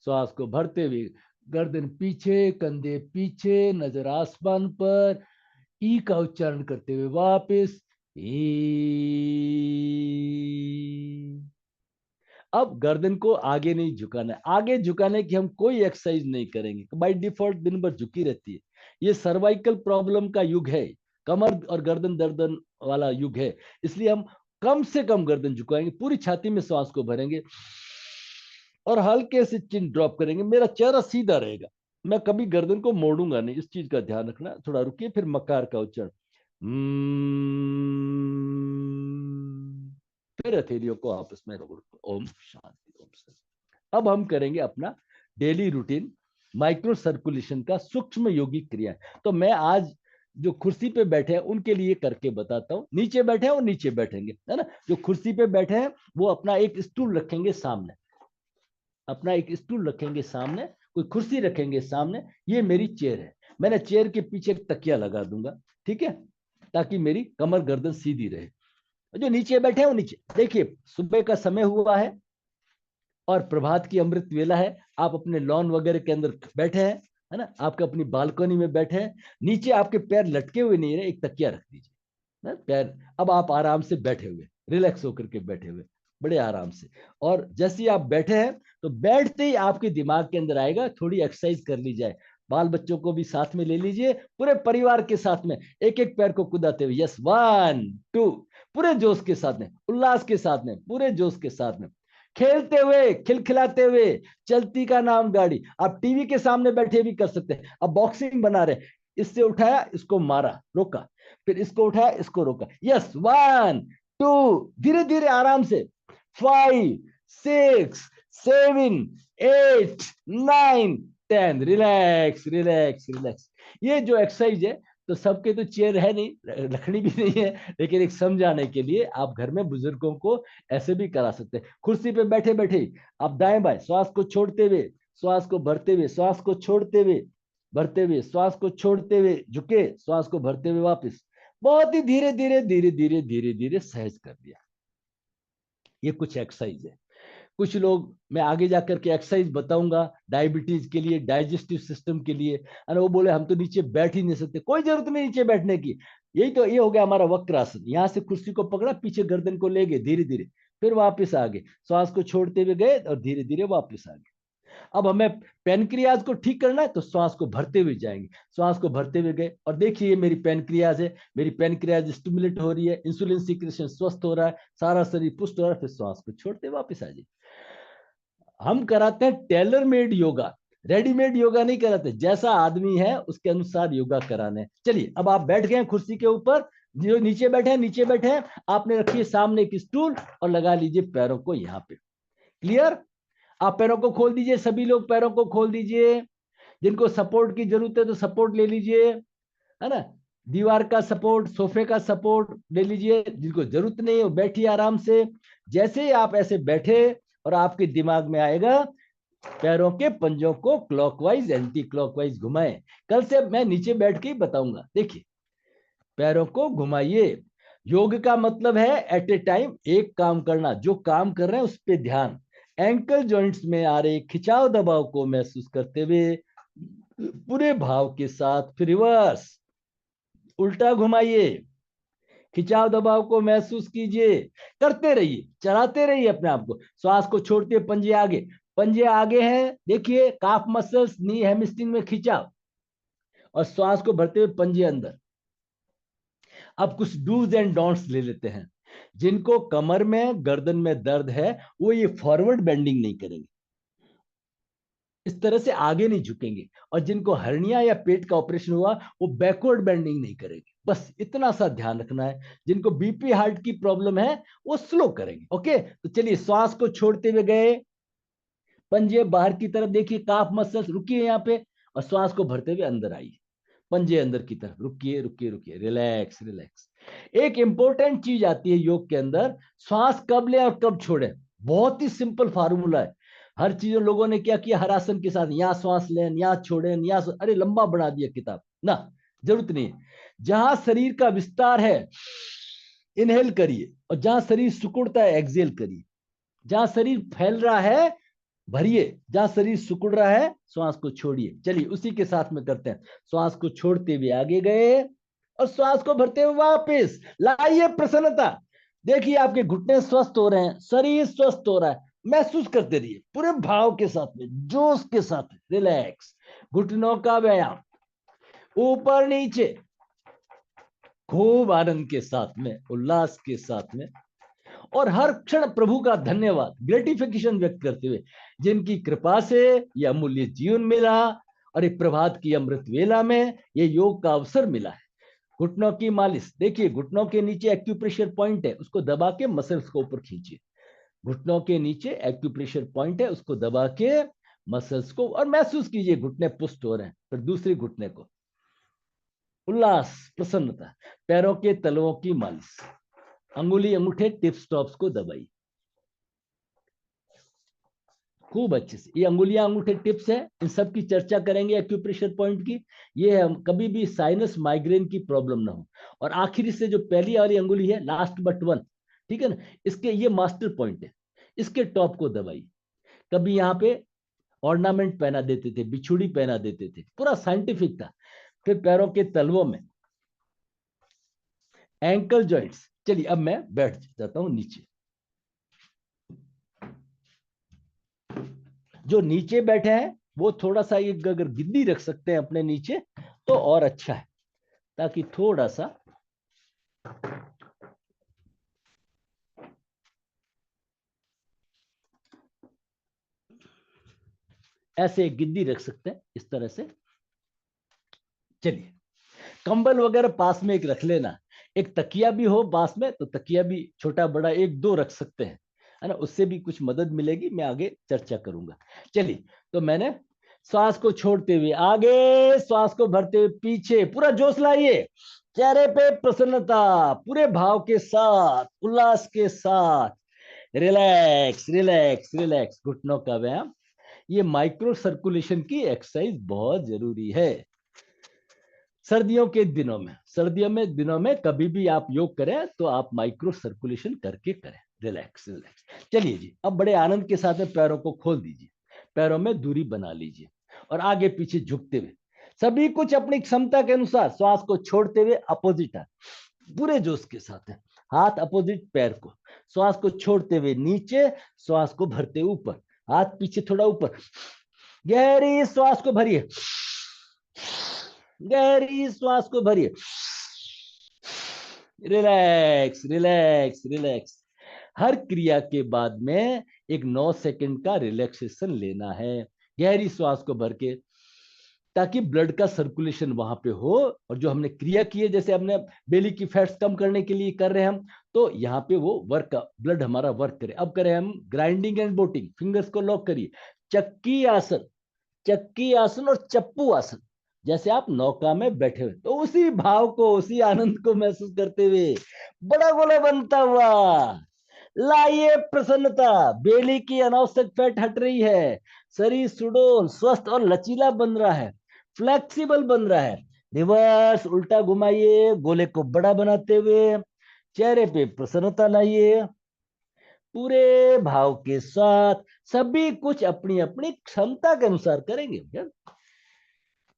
श्वास को भरते हुए गर्दन पीछे, कंधे पीछे, नजर आसमान पर, ई का उच्चारण करते हुए वापस ई। अब गर्दन को आगे नहीं झुकाना है। आगे झुकाने की हम कोई एक्सरसाइज नहीं करेंगे, बाय डिफॉल्ट दिन भर झुकी रहती है। ये सर्वाइकल प्रॉब्लम का युग है, कमर और गर्दन दर्द वाला युग है, इसलिए हम कम से कम गर्दन झुकाएंगे, पूरी छाती में श्वास को भरेंगे और हल्के से चिन ड्रॉप करेंगे। मेरा चेहरा सीधा रहेगा, मैं कभी गर्दन को मोड़ूंगा नहीं, इस चीज का ध्यान रखना। थोड़ा रुकिए, फिर मकार का उच्चारण, फिर हथेलियों को आपस में रगड़, ओम शांति, ओम शांति। अब हम करेंगे अपना डेली रूटीन माइक्रो सर्कुलेशन का सूक्ष्म योगिक क्रिया। तो मैं आज जो कुर्सी पे बैठे हैं उनके लिए करके बताता हूँ। नीचे बैठे हैं वो नीचे बैठेंगे, है ना। जो कुर्सी पे बैठे हैं वो अपना एक स्टूल रखेंगे सामने, अपना एक स्टूल रखेंगे सामने, कोई कुर्सी रखेंगे सामने। ये मेरी चेयर है, मैंने चेयर के पीछे एक तकिया लगा दूंगा, ठीक है, ताकि मेरी कमर गर्दन सीधी रहे। जो नीचे बैठे हैं वो नीचे, देखिए सुबह का समय हुआ है और प्रभात की अमृत वेला है। आप अपने लॉन वगैरह के अंदर बैठे हैं, है ना, आपके अपनी बालकनी में बैठे हैं। नीचे आपके पैर लटके हुए नहीं रहे, एक तकिया रख दीजिए ना, पैर। अब आप आराम से बैठे हुए, रिलैक्स होकर के बैठे हुए, बड़े आराम से। और जैसे ही आप बैठे हैं तो बैठते ही आपके दिमाग के अंदर आएगा थोड़ी एक्सरसाइज कर ली जाए। बाल बच्चों को भी साथ में ले लीजिए, पूरे परिवार के साथ में एक एक पैर को कुदाते हुए, यस, 1 2, पूरे जोश के साथ में, उल्लास के साथ में, पूरे जोश के साथ में, खेलते हुए, खिलखिलाते हुए, चलती का नाम गाड़ी। आप टीवी के सामने बैठे भी कर सकते हैं। अब बॉक्सिंग बना रहे, इससे उठाया, इसको मारा, रोका, फिर इसको उठाया, इसको रोका, यस, 1 2, धीरे धीरे आराम से, 5 6 7 8 9 10, रिलैक्स रिलैक्स रिलैक्स। ये जो एक्सरसाइज है, तो सबके तो चेयर है नहीं, रखनी भी नहीं है, लेकिन एक समझाने के लिए आप घर में बुजुर्गों को ऐसे भी करा सकते हैं। कुर्सी पे बैठे बैठे आप दाएं बाएं श्वास को छोड़ते हुए, श्वास को भरते हुए, श्वास को छोड़ते हुए, भरते हुए, श्वास को छोड़ते हुए झुके, श्वास को भरते हुए वापस, बहुत ही धीरे धीरे धीरे धीरे धीरे धीरे सहज कर दिया। ये कुछ एक्सरसाइज है। कुछ लोग, मैं आगे जाकर के एक्सरसाइज बताऊंगा डायबिटीज के लिए, डाइजेस्टिव सिस्टम के लिए, और वो बोले हम तो नीचे बैठ ही नहीं सकते, कोई जरूरत नहीं नीचे बैठने की। यही तो, ये हो गया हमारा वक्रासन। यहाँ से कुर्सी को पकड़ा, पीछे गर्दन को ले गए धीरे धीरे, फिर वापस आ गए, श्वास को छोड़ते हुए गए और धीरे धीरे वापस आ गए। अब हमें पेनक्रियाज को ठीक करना है तो श्वास को भरते हुए जाएंगे, श्वास को भरते हुए गए, और देखिए ये मेरी पेनक्रियाज है, मेरी पेनक्रियाज स्टिमुलेट हो रही है, इंसुलिन सीक्रेशन स्वस्थ हो रहा है, सारा शरीर पुष्ट हो रहा है, फिर श्वास को छोड़ते वापस आ जाइए। हम कराते हैं tailor made yoga, readymade yoga नहीं कराते, जैसा आदमी है उसके अनुसार योगा कराने। चलिए, अब आप बैठ गए कुर्सी के ऊपर, जो नीचे बैठे हैं नीचे बैठे हैं, आपने रखिए सामने एक स्टूल और लगा लीजिए पैरों को यहाँ पे। क्लियर? आप पैरों को खोल दीजिए, सभी लोग पैरों को खोल दीजिए। जिनको सपोर्ट की जरूरत है तो सपोर्ट ले लीजिए, है ना, दीवार का सपोर्ट, सोफे का सपोर्ट ले लीजिए। जिनको जरूरत नहीं है वो बैठिए आराम से। जैसे ही आप ऐसे बैठे और आपके दिमाग में आएगा पैरों के पंजों को क्लॉकवाइज एंटी क्लॉकवाइज घुमाएं। कल से मैं नीचे बैठ के ही बताऊंगा। देखिए, पैरों को घुमाइए। योग का मतलब है एट ए टाइम एक काम करना, जो काम कर रहे हैं उस पर ध्यान। एंकल जॉइंट्स में आ रहे खिंचाव दबाव को महसूस करते हुए पूरे भाव के साथ फिर रिवर्स उल्टा घुमाइए, खिंचाव दबाव को महसूस कीजिए, करते रहिए, चलाते रहिए अपने आप को। श्वास को छोड़ते हुए पंजे आगे, पंजे आगे हैं, देखिए काफ मसल्स नी हेमस्ट्रिंग में खिंचाव, और श्वास को भरते हुए पंजे अंदर। अब कुछ डूज एंड डोंट्स ले लेते हैं। जिनको कमर में गर्दन में दर्द है वो ये फॉरवर्ड बेंडिंग नहीं करेंगे, इस तरह से आगे नहीं झुकेंगे। और जिनको हर्निया या पेट का ऑपरेशन हुआ वो बैकवर्ड बेंडिंग नहीं करेंगे। बस इतना सा ध्यान रखना है। जिनको बीपी हार्ट की प्रॉब्लम है वो स्लो करेंगे। ओके, तो चलिए श्वास को छोड़ते हुए गए, पंजे बाहर की तरफ देखिए, काफ मसल्स रुकिए यहाँ पे, और श्वास को भरते हुए अंदर आइए, पंजे अंदर की तरफ, रुकिए रुकिए रुकिए, रिलैक्स रिलैक्स। एक इंपॉर्टेंट चीज आती है योग के अंदर, श्वास कब लें और कब छोड़ें। बहुत ही सिंपल फार्मूला है। हर चीज लोगों ने क्या किया, हर आसन के साथ यहाँ श्वास लें, यहाँ छोड़ें, यहाँ, अरे लंबा बना दिया किताब ना, जरूरत नहीं है। जहां शरीर का विस्तार है इनहेल करिए, और जहां शरीर सिकुड़ता है एक्सेल करिए। जहां शरीर फैल रहा है भरिए, जहां शरीर सिकुड़ रहा है श्वास को छोड़िए। चलिए उसी के साथ में करते हैं। श्वास को छोड़ते हुए आगे गए, और श्वास को भरते हुए वापस लाइए प्रसन्नता। देखिए आपके घुटने स्वस्थ हो रहे हैं, शरीर स्वस्थ हो रहा है, महसूस करते रहिए पूरे भाव के साथ में, जोश के साथ, रिलैक्स। घुटनों का व्यायाम, ऊपर नीचे, खूब आनंद के साथ में, उल्लास के साथ में, और हर क्षण प्रभु का धन्यवाद, ग्रेटिफिकेशन व्यक्त करते हुए, जिनकी कृपा से ये अमूल्य जीवन मिला और एक प्रभात की अमृत वेला में ये योग का अवसर मिला है। घुटनों की मालिश, देखिए घुटनों के नीचे एक्यूप्रेशर पॉइंट है, उसको दबा के मसल्स को ऊपर खींचिए। घुटनों के नीचे एक्यूप्रेशर पॉइंट है, उसको दबा के मसल्स को, और महसूस कीजिए घुटने पुष्ट हो रहे हैं। फिर दूसरे घुटने को, उल्लास प्रसन्नता। पैरों के तलवों की मालिश, अंगुली अंगूठे टिप्स टॉप्स को दबाई खूब अच्छे से। ये अंगुलियां अंगूठे टिप्स है, इन सब की चर्चा करेंगे एक्यूप्रेशर पॉइंट की। ये है कभी भी साइनस माइग्रेन की प्रॉब्लम ना हो। और आखिरी से जो पहली वाली अंगुली है, लास्ट बट वन, ठीक है ना, इसके ये मास्टर पॉइंट है, इसके टॉप को दबाई। कभी यहाँ पे ऑर्नामेंट पहना देते थे, बिछुड़ी पहना देते थे, पूरा साइंटिफिक था। फिर पैरों के तलवों में एंकल जॉइंट्स। चलिए अब मैं बैठ जाता हूं नीचे। जो नीचे बैठे हैं वो थोड़ा सा एक अगर गिद्दी रख सकते हैं अपने नीचे तो और अच्छा है, ताकि थोड़ा सा ऐसे एक गिद्दी रख सकते हैं इस तरह से। चलिए, कंबल वगैरह पास में एक रख लेना। एक तकिया भी हो पास में तो तकिया भी छोटा बड़ा एक दो रख सकते हैं, है ना, उससे भी कुछ मदद मिलेगी, मैं आगे चर्चा करूंगा। चलिए, तो मैंने श्वास को छोड़ते हुए आगे, श्वास को भरते हुए पीछे, पूरा जोश लाइए, चेहरे पे प्रसन्नता, पूरे भाव के साथ, उल्लास के साथ, रिलैक्स रिलैक्स रिलैक्स। घुटनों का व्यायाम, ये माइक्रो सर्कुलेशन की एक्सरसाइज बहुत जरूरी है। सर्दियों के दिनों में, सर्दियों में दिनों में कभी भी आप योग करें तो आप माइक्रो सर्कुलेशन करके करें, रिलैक्स रिलैक्स। चलिए जी, अब बड़े आनंद के साथ में पैरों को खोल दीजिए, पैरों में दूरी बना लीजिए, और आगे पीछे झुकते हुए सभी कुछ अपनी क्षमता के अनुसार श्वास को छोड़ते हुए अपोजिट हाथ, पूरे जोश के साथ है, हाथ अपोजिट पैर को, श्वास को छोड़ते हुए नीचे, श्वास को भरते ऊपर, हाथ पीछे थोड़ा ऊपर, गहरी श्वास को भरिए, गहरी श्वास को भरिए, रिलैक्स रिलैक्स रिलैक्स। हर क्रिया के बाद में एक 9 सेकंड का रिलैक्सेशन लेना है, गहरी श्वास को भर के, ताकि ब्लड का सर्कुलेशन वहां पे हो। और जो हमने क्रिया की है, जैसे हमने बेली की फैट्स कम करने के लिए कर रहे हैं हम, तो यहाँ पे वो वर्क, ब्लड हमारा वर्क करे। अब करें हम ग्राइंडिंग एंड बोटिंग, फिंगर्स को लॉक करिए, चक्की आसन, चक्की आसन और चप्पू आसन, जैसे आप नौका में बैठे हुए, तो उसी भाव को, उसी आनंद को महसूस करते हुए बड़ा गोला बनता हुआ लाइए प्रसन्नता, बेली की अनावश्यक फैट हट रही है, शरीर सुडौल स्वस्थ और लचीला बन रहा है, फ्लेक्सिबल बन रहा है। रिवर्स उल्टा घुमाइए, गोले को बड़ा बनाते हुए चेहरे पे प्रसन्नता लाइए, पूरे भाव के साथ। सभी कुछ अपनी अपनी क्षमता के अनुसार करेंगे।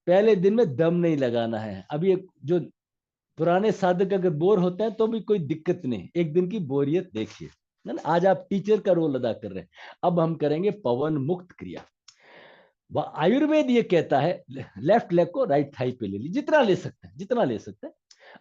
पहले दिन में दम नहीं लगाना है। अभी जो पुराने साधक अगर बोर होते हैं तो भी कोई दिक्कत नहीं, एक दिन की बोरियत देखिए, है ना। आज आप टीचर का रोल अदा कर रहे हैं। अब हम करेंगे पवन मुक्त क्रिया। आयुर्वेद ये कहता है लेफ्ट लेग को राइट थाई पे ले ली, जितना ले सकते हैं, जितना ले सकते हैं।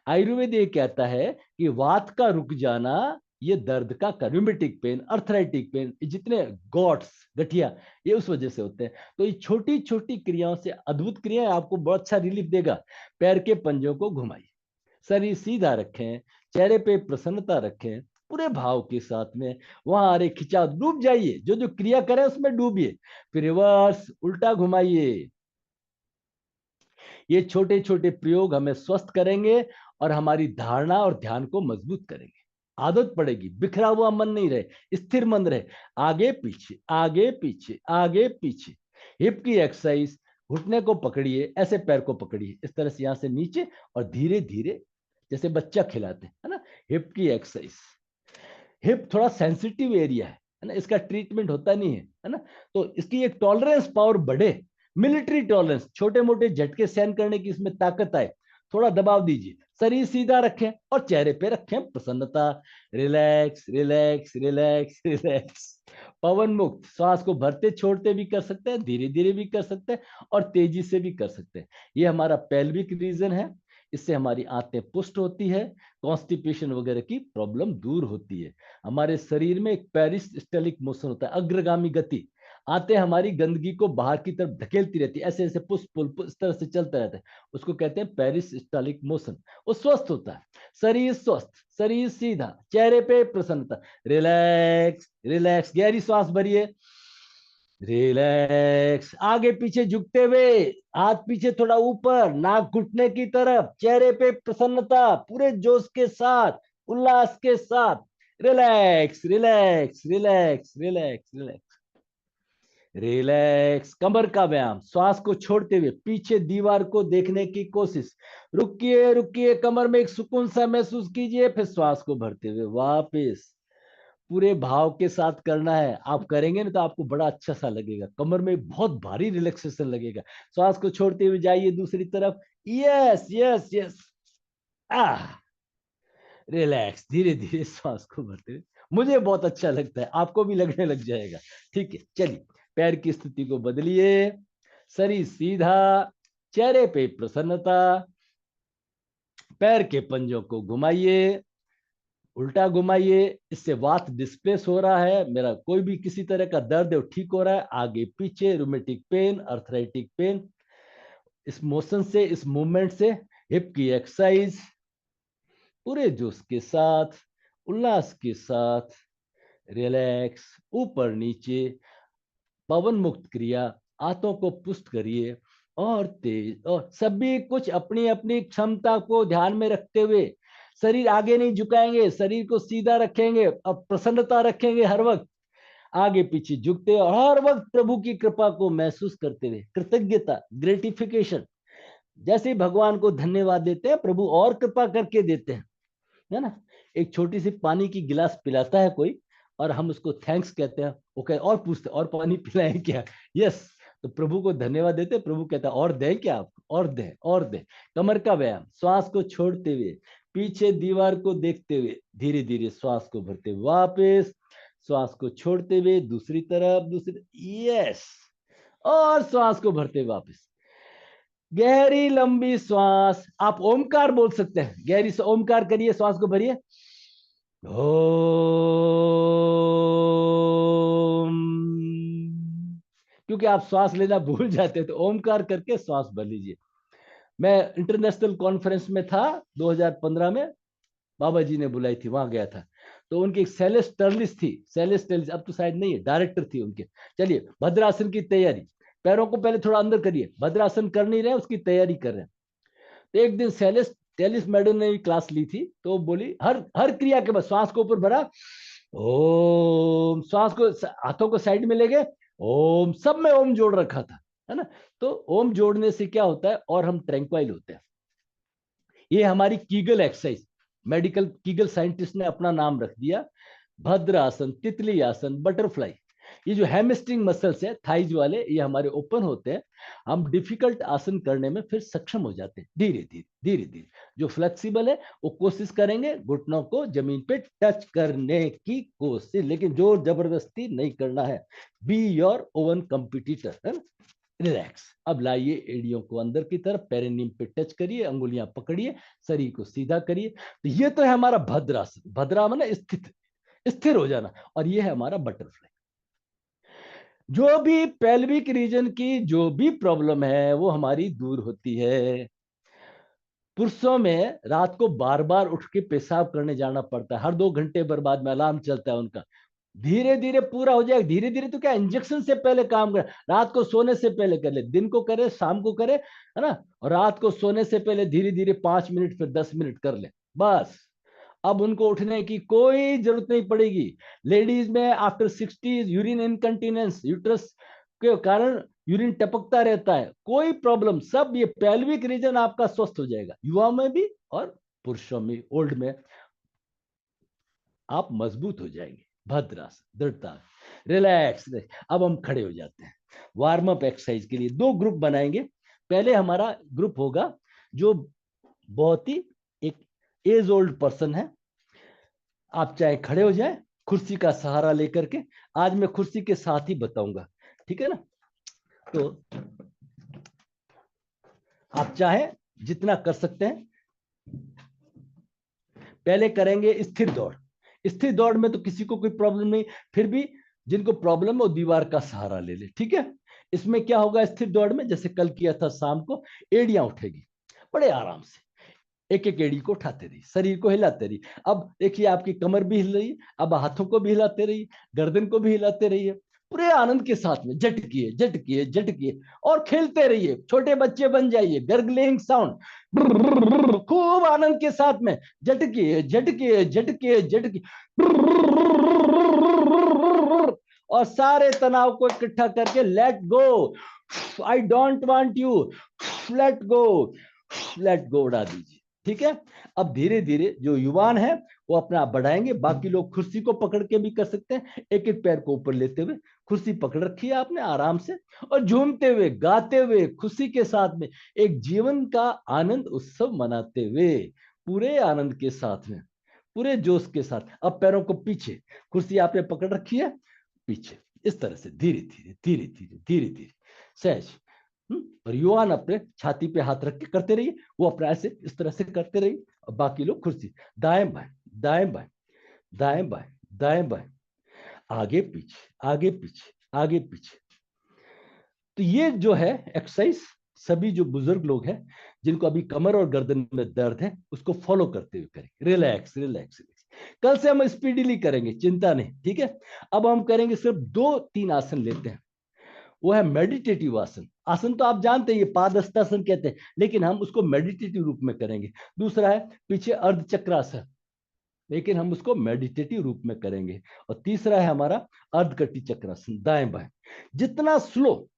आयुर्वेद ये कहता है कि वात का रुक जाना, ये दर्द का र्यूमेटिक पेन, अर्थराइटिक पेन, जितने गॉट्स गठिया, ये उस वजह से होते हैं। तो ये छोटी छोटी क्रियाओं से अद्भुत क्रियाएं आपको बहुत अच्छा रिलीफ देगा। पैर के पंजों को घुमाइए, शरीर सीधा रखें, चेहरे पे प्रसन्नता रखें, पूरे भाव के साथ में। वहां आ रहे खिंचाव, डूब जाइए, जो जो क्रिया करें उसमें डूबिए। फिर रिवर्स उल्टा घुमाइए। ये छोटे छोटे प्रयोग हमें स्वस्थ करेंगे और हमारी धारणा और ध्यान को मजबूत करेंगे। आदत पड़ेगी, बिखरा हुआ मन नहीं रहे, स्थिर मन रहे। आगे पीछे आगे पीछे आगे पीछे। हिप की एक्सरसाइज, घुटने को पकड़िए, ऐसे पैर को पकड़िए, इस तरह से यहां से नीचे और धीरे धीरे, जैसे बच्चा खिलाते हैं, है ना। हिप की एक्सरसाइज। हिप थोड़ा सेंसिटिव एरिया है ना, इसका ट्रीटमेंट होता नहीं है ना। तो इसकी एक टॉलरेंस पावर बढ़े, मिलिट्री टॉलरेंस, छोटे मोटे झटके सहन करने की इसमें ताकत आए। थोड़ा दबाव दीजिए, शरीर सीधा रखें और चेहरे पे रखें प्रसन्नता। Relax relax relax relax. पवन मुक्त श्वास को भरते छोड़ते भी कर सकते हैं, धीरे धीरे भी कर सकते हैं और तेजी से भी कर सकते हैं। ये हमारा पेल्विक रीजन है, इससे हमारी आंतें पुष्ट होती है, कॉन्स्टिपेशन वगैरह की प्रॉब्लम दूर होती है। हमारे शरीर में एक पेरिस्टलिक मोशन होता है, अग्रगामी गति। आते हमारी गंदगी को बाहर की तरफ धकेलती रहती है, ऐसे ऐसे पुश पुल इस तरह से चलता रहता है, उसको कहते हैं पेरिस्टलिक मोशन। वो स्वस्थ होता है, शरीर स्वस्थ, शरीर सीधा, चेहरे पे प्रसन्नता। रिलैक्स रिलैक्स, गहरी सांस भरिए, रिलैक्स। आगे पीछे झुकते हुए, हाथ पीछे थोड़ा ऊपर, नाक घुटने की तरफ, चेहरे पे प्रसन्नता, पूरे जोश के साथ, उल्लास के साथ। Relax relax relax relax relax relax. कमर का व्यायाम, श्वास को छोड़ते हुए पीछे दीवार को देखने की कोशिश। रुकिए रुकिए, कमर में एक सुकून सा महसूस कीजिए, फिर श्वास को भरते हुए वापस पूरे भाव के साथ करना है। आप करेंगे ना तो आपको बड़ा अच्छा सा लगेगा, कमर में बहुत भारी रिलैक्सेशन लगेगा। श्वास को छोड़ते हुए जाइए दूसरी तरफ। Yes yes yes. Ah, relax, धीरे धीरे श्वास को भरते हुए। मुझे बहुत अच्छा लगता है, आपको भी लगने लग जाएगा। ठीक है, चलिए पैर की स्थिति को बदलिए, शरीर सीधा, चेहरे पे प्रसन्नता, पैर के पंजों को घुमाइए, उल्टा घुमाइए। इससे वात डिस्प्लेस हो रहा है, मेरा कोई भी किसी तरह का दर्द है ठीक हो रहा है। आगे पीछे, रूमेटिक पेन, अर्थराइटिक पेन, इस मोशन से, इस मूवमेंट से। हिप की एक्सरसाइज, पूरे जोश के साथ, उल्लास के साथ। रिलैक्स, ऊपर नीचे, पवन मुक्त क्रिया। हाथों को पुष्ट करिए और तेज, और सभी कुछ अपनी अपनी क्षमता को ध्यान में रखते हुए। शरीर आगे नहीं झुकाएंगे, शरीर को सीधा रखेंगे और प्रसन्नता रखेंगे हर वक्त। आगे पीछे झुकते और हर वक्त प्रभु की कृपा को महसूस करते हुए, कृतज्ञता, ग्रेटिफिकेशन। जैसे ही भगवान को धन्यवाद देते हैं, प्रभु और कृपा करके देते हैं, है ना। एक छोटी सी पानी की गिलास पिलाता है कोई, और हम उसको थैंक्स कहते हैं, वो कहे और पूछते और पानी पिलाएं क्या। यस, तो प्रभु को धन्यवाद देते, प्रभु कहता है और दें क्या आपको, और दें और दें। कमर का व्यायाम, श्वास को छोड़ते हुए, पीछे दीवार को देखते हुए, धीरे धीरे श्वास को भरते हुए वापस, श्वास को छोड़ते हुए दूसरी तरफ, दूसरी, यस, और श्वास को भरते वापस। गहरी लंबी श्वास। आप ओमकार बोल सकते हैं, गहरी से ओमकार करिए, श्वास को भरिए। ओम। क्योंकि आप श्वास लेना भूल जाते हैं तो ओमकार करके श्वास भर लीजिए। मैं इंटरनेशनल कॉन्फ्रेंस में था 2015 में, बाबा जी ने बुलाई थी, वहां गया था। तो उनकी एक सेलेस टर्लिस थी, सेलेस टर्लिस अब तो शायद नहीं है, डायरेक्टर थी उनके। चलिए भद्रासन की तैयारी, पैरों को पहले थोड़ा अंदर करिए, भद्रासन कर नहीं रहे, उसकी तैयारी कर रहे हैं। तो एक दिन सेलेस टेलिस मैडम ने क्लास ली थी, तो बोली हर हर क्रिया के बाद श्वास को ऊपर भरा, ओम, श्वास को हाथों को साइड में ले गए, ओम, सब में ओम जोड़ रखा था, है ना। तो ओम जोड़ने से क्या होता है, और हम ट्रैंक्वाइल होते हैं। ये हमारी Kegel exercise, medical Kegel scientist ने अपना नाम रख दिया, भद्र आसन, तितली आसन, बटरफ्लाई। ये जो हैमस्ट्रिंग मसल्स है थाइज वाले, ये हमारे ओपन होते हैं। हम डिफिकल्ट आसन करने में फिर सक्षम हो जाते हैं, धीरे धीरे धीरे धीरे। जो फ्लेक्सिबल है वो कोशिश करेंगे घुटनों को जमीन पे टच करने की कोशिश, लेकिन जोर जबरदस्ती नहीं करना है। बी योर ओवन कंपिटिटर, है ना। रिलैक्स। अब लाइए एड़ियों को अंदर की तरफ, पेरिनियम पे टच करिए, अंगुलियां पकड़िए, शरीर को सीधा करिए। तो ये तो है हमारा भद्रासन, भद्रा माने स्थित, स्थिर हो जाना। और ये है हमारा बटरफ्लाई। जो भी पेल्विक रीजन की जो भी प्रॉब्लम है वो हमारी दूर होती है। पुरुषों में रात को बार बार उठ के पेशाब करने जाना पड़ता है, हर 2 घंटे बाद में अलार्म चलता है उनका। धीरे धीरे पूरा हो जाएगा, धीरे धीरे तो क्या, इंजेक्शन से पहले काम कर, रात को सोने से पहले कर ले, दिन को करे शाम को करे, है ना। और रात को सोने से पहले धीरे धीरे 5 मिनट फिर 10 मिनट कर ले, बस। अब उनको उठने की कोई जरूरत नहीं पड़ेगी। लेडीज में आफ्टर 60 यूरिन इनकंटिनेंस, यूट्रस के कारण यूरिन टपकता रहता है, कोई प्रॉब्लम, सब ये पेल्विक रीजन आपका स्वस्थ हो जाएगा, युवा में भी और पुरुषों में, ओल्ड में। आप मजबूत हो जाएंगे। भद्रासन, दृढ़ता, रिलैक्स। अब हम खड़े हो जाते हैं। वार्म अप एक्सरसाइज के लिए 2 ग्रुप बनाएंगे। पहले हमारा ग्रुप होगा जो बहुत ही एक एज ओल्ड पर्सन है। आप चाहे खड़े हो जाए कुर्सी का सहारा लेकर के, आज मैं कुर्सी के साथ ही बताऊंगा, ठीक है ना। तो आप चाहे जितना कर सकते हैं। पहले करेंगे स्थिर दौड़। स्थिर दौड़ में तो किसी को कोई प्रॉब्लम नहीं, फिर भी जिनको प्रॉब्लम है वो दीवार का सहारा ले ले, ठीक है। इसमें क्या होगा, स्थिर दौड़ में जैसे कल किया था शाम को, एड़ियां उठेगी बड़े आराम से, एक एक एड़ी को उठाते रहिए, शरीर को हिलाते रहिए। अब देखिए आपकी कमर भी हिल रही है, अब हाथों को भी हिलाते रहिए, गर्दन को भी हिलाते रहिए, पूरे आनंद के साथ में झटकिए झटकिए झटकिए, और खेलते रहिए, छोटे बच्चे बन जाइए, गर्गलिंग साउंड, खूब आनंद के साथ में झटकिए झटकिए झटकिए झटकिए, और सारे तनाव को इकट्ठा करके let go, I don't want you, let go, let go उड़ा दीजिए, ठीक है। अब धीरे धीरे जो युवान है वो अपना बढ़ाएंगे, बाकी लोग कुर्सी को पकड़ के भी कर सकते हैं, एक एक पैर को ऊपर लेते हुए, कुर्सी पकड़ रखी है आपने आराम से, और झूमते हुए गाते हुए खुशी के साथ में एक जीवन का आनंद उत्सव मनाते हुए, पूरे आनंद के साथ में, पूरे जोश के साथ। अब पैरों को पीछे, कुर्सी आपने पकड़ रखी है, पीछे, इस तरह से धीरे धीरे धीरे धीरे धीरे धीरे सहज। और युवान अपने छाती पे हाथ रख के करते रहिए, वो अपना ऐसे इस तरह से करते रहिए, और बाकी लोग कुर्सी, दाएं बाएं दाएं बाएं दाएं बाएं दाएं बाएं, आगे पीछे आगे पीछे आगे पीछे। तो ये जो है एक्सरसाइज, सभी जो बुजुर्ग लोग हैं जिनको अभी कमर और गर्दन में दर्द है उसको फॉलो करते हुए करें, रिलैक्स रिलैक्स रिलैक्स। कल से हम स्पीडीली करेंगे, चिंता नहीं, ठीक है। अब हम करेंगे सिर्फ 2-3 आसन लेते हैं, वो है मेडिटेटिव आसन। आसन तो आप जानते हैं, ये पादस्तासन कहते हैं, लेकिन हम उसको मेडिटेटिव रूप में करेंगे। दूसरा है पीछे अर्ध चक्रासन, लेकिन हम उसको मेडिटेटिव रूप में करेंगे। और तीसरा है हमारा अर्धकटी चक्रासन, दाएं बाएं। जितना स्लो,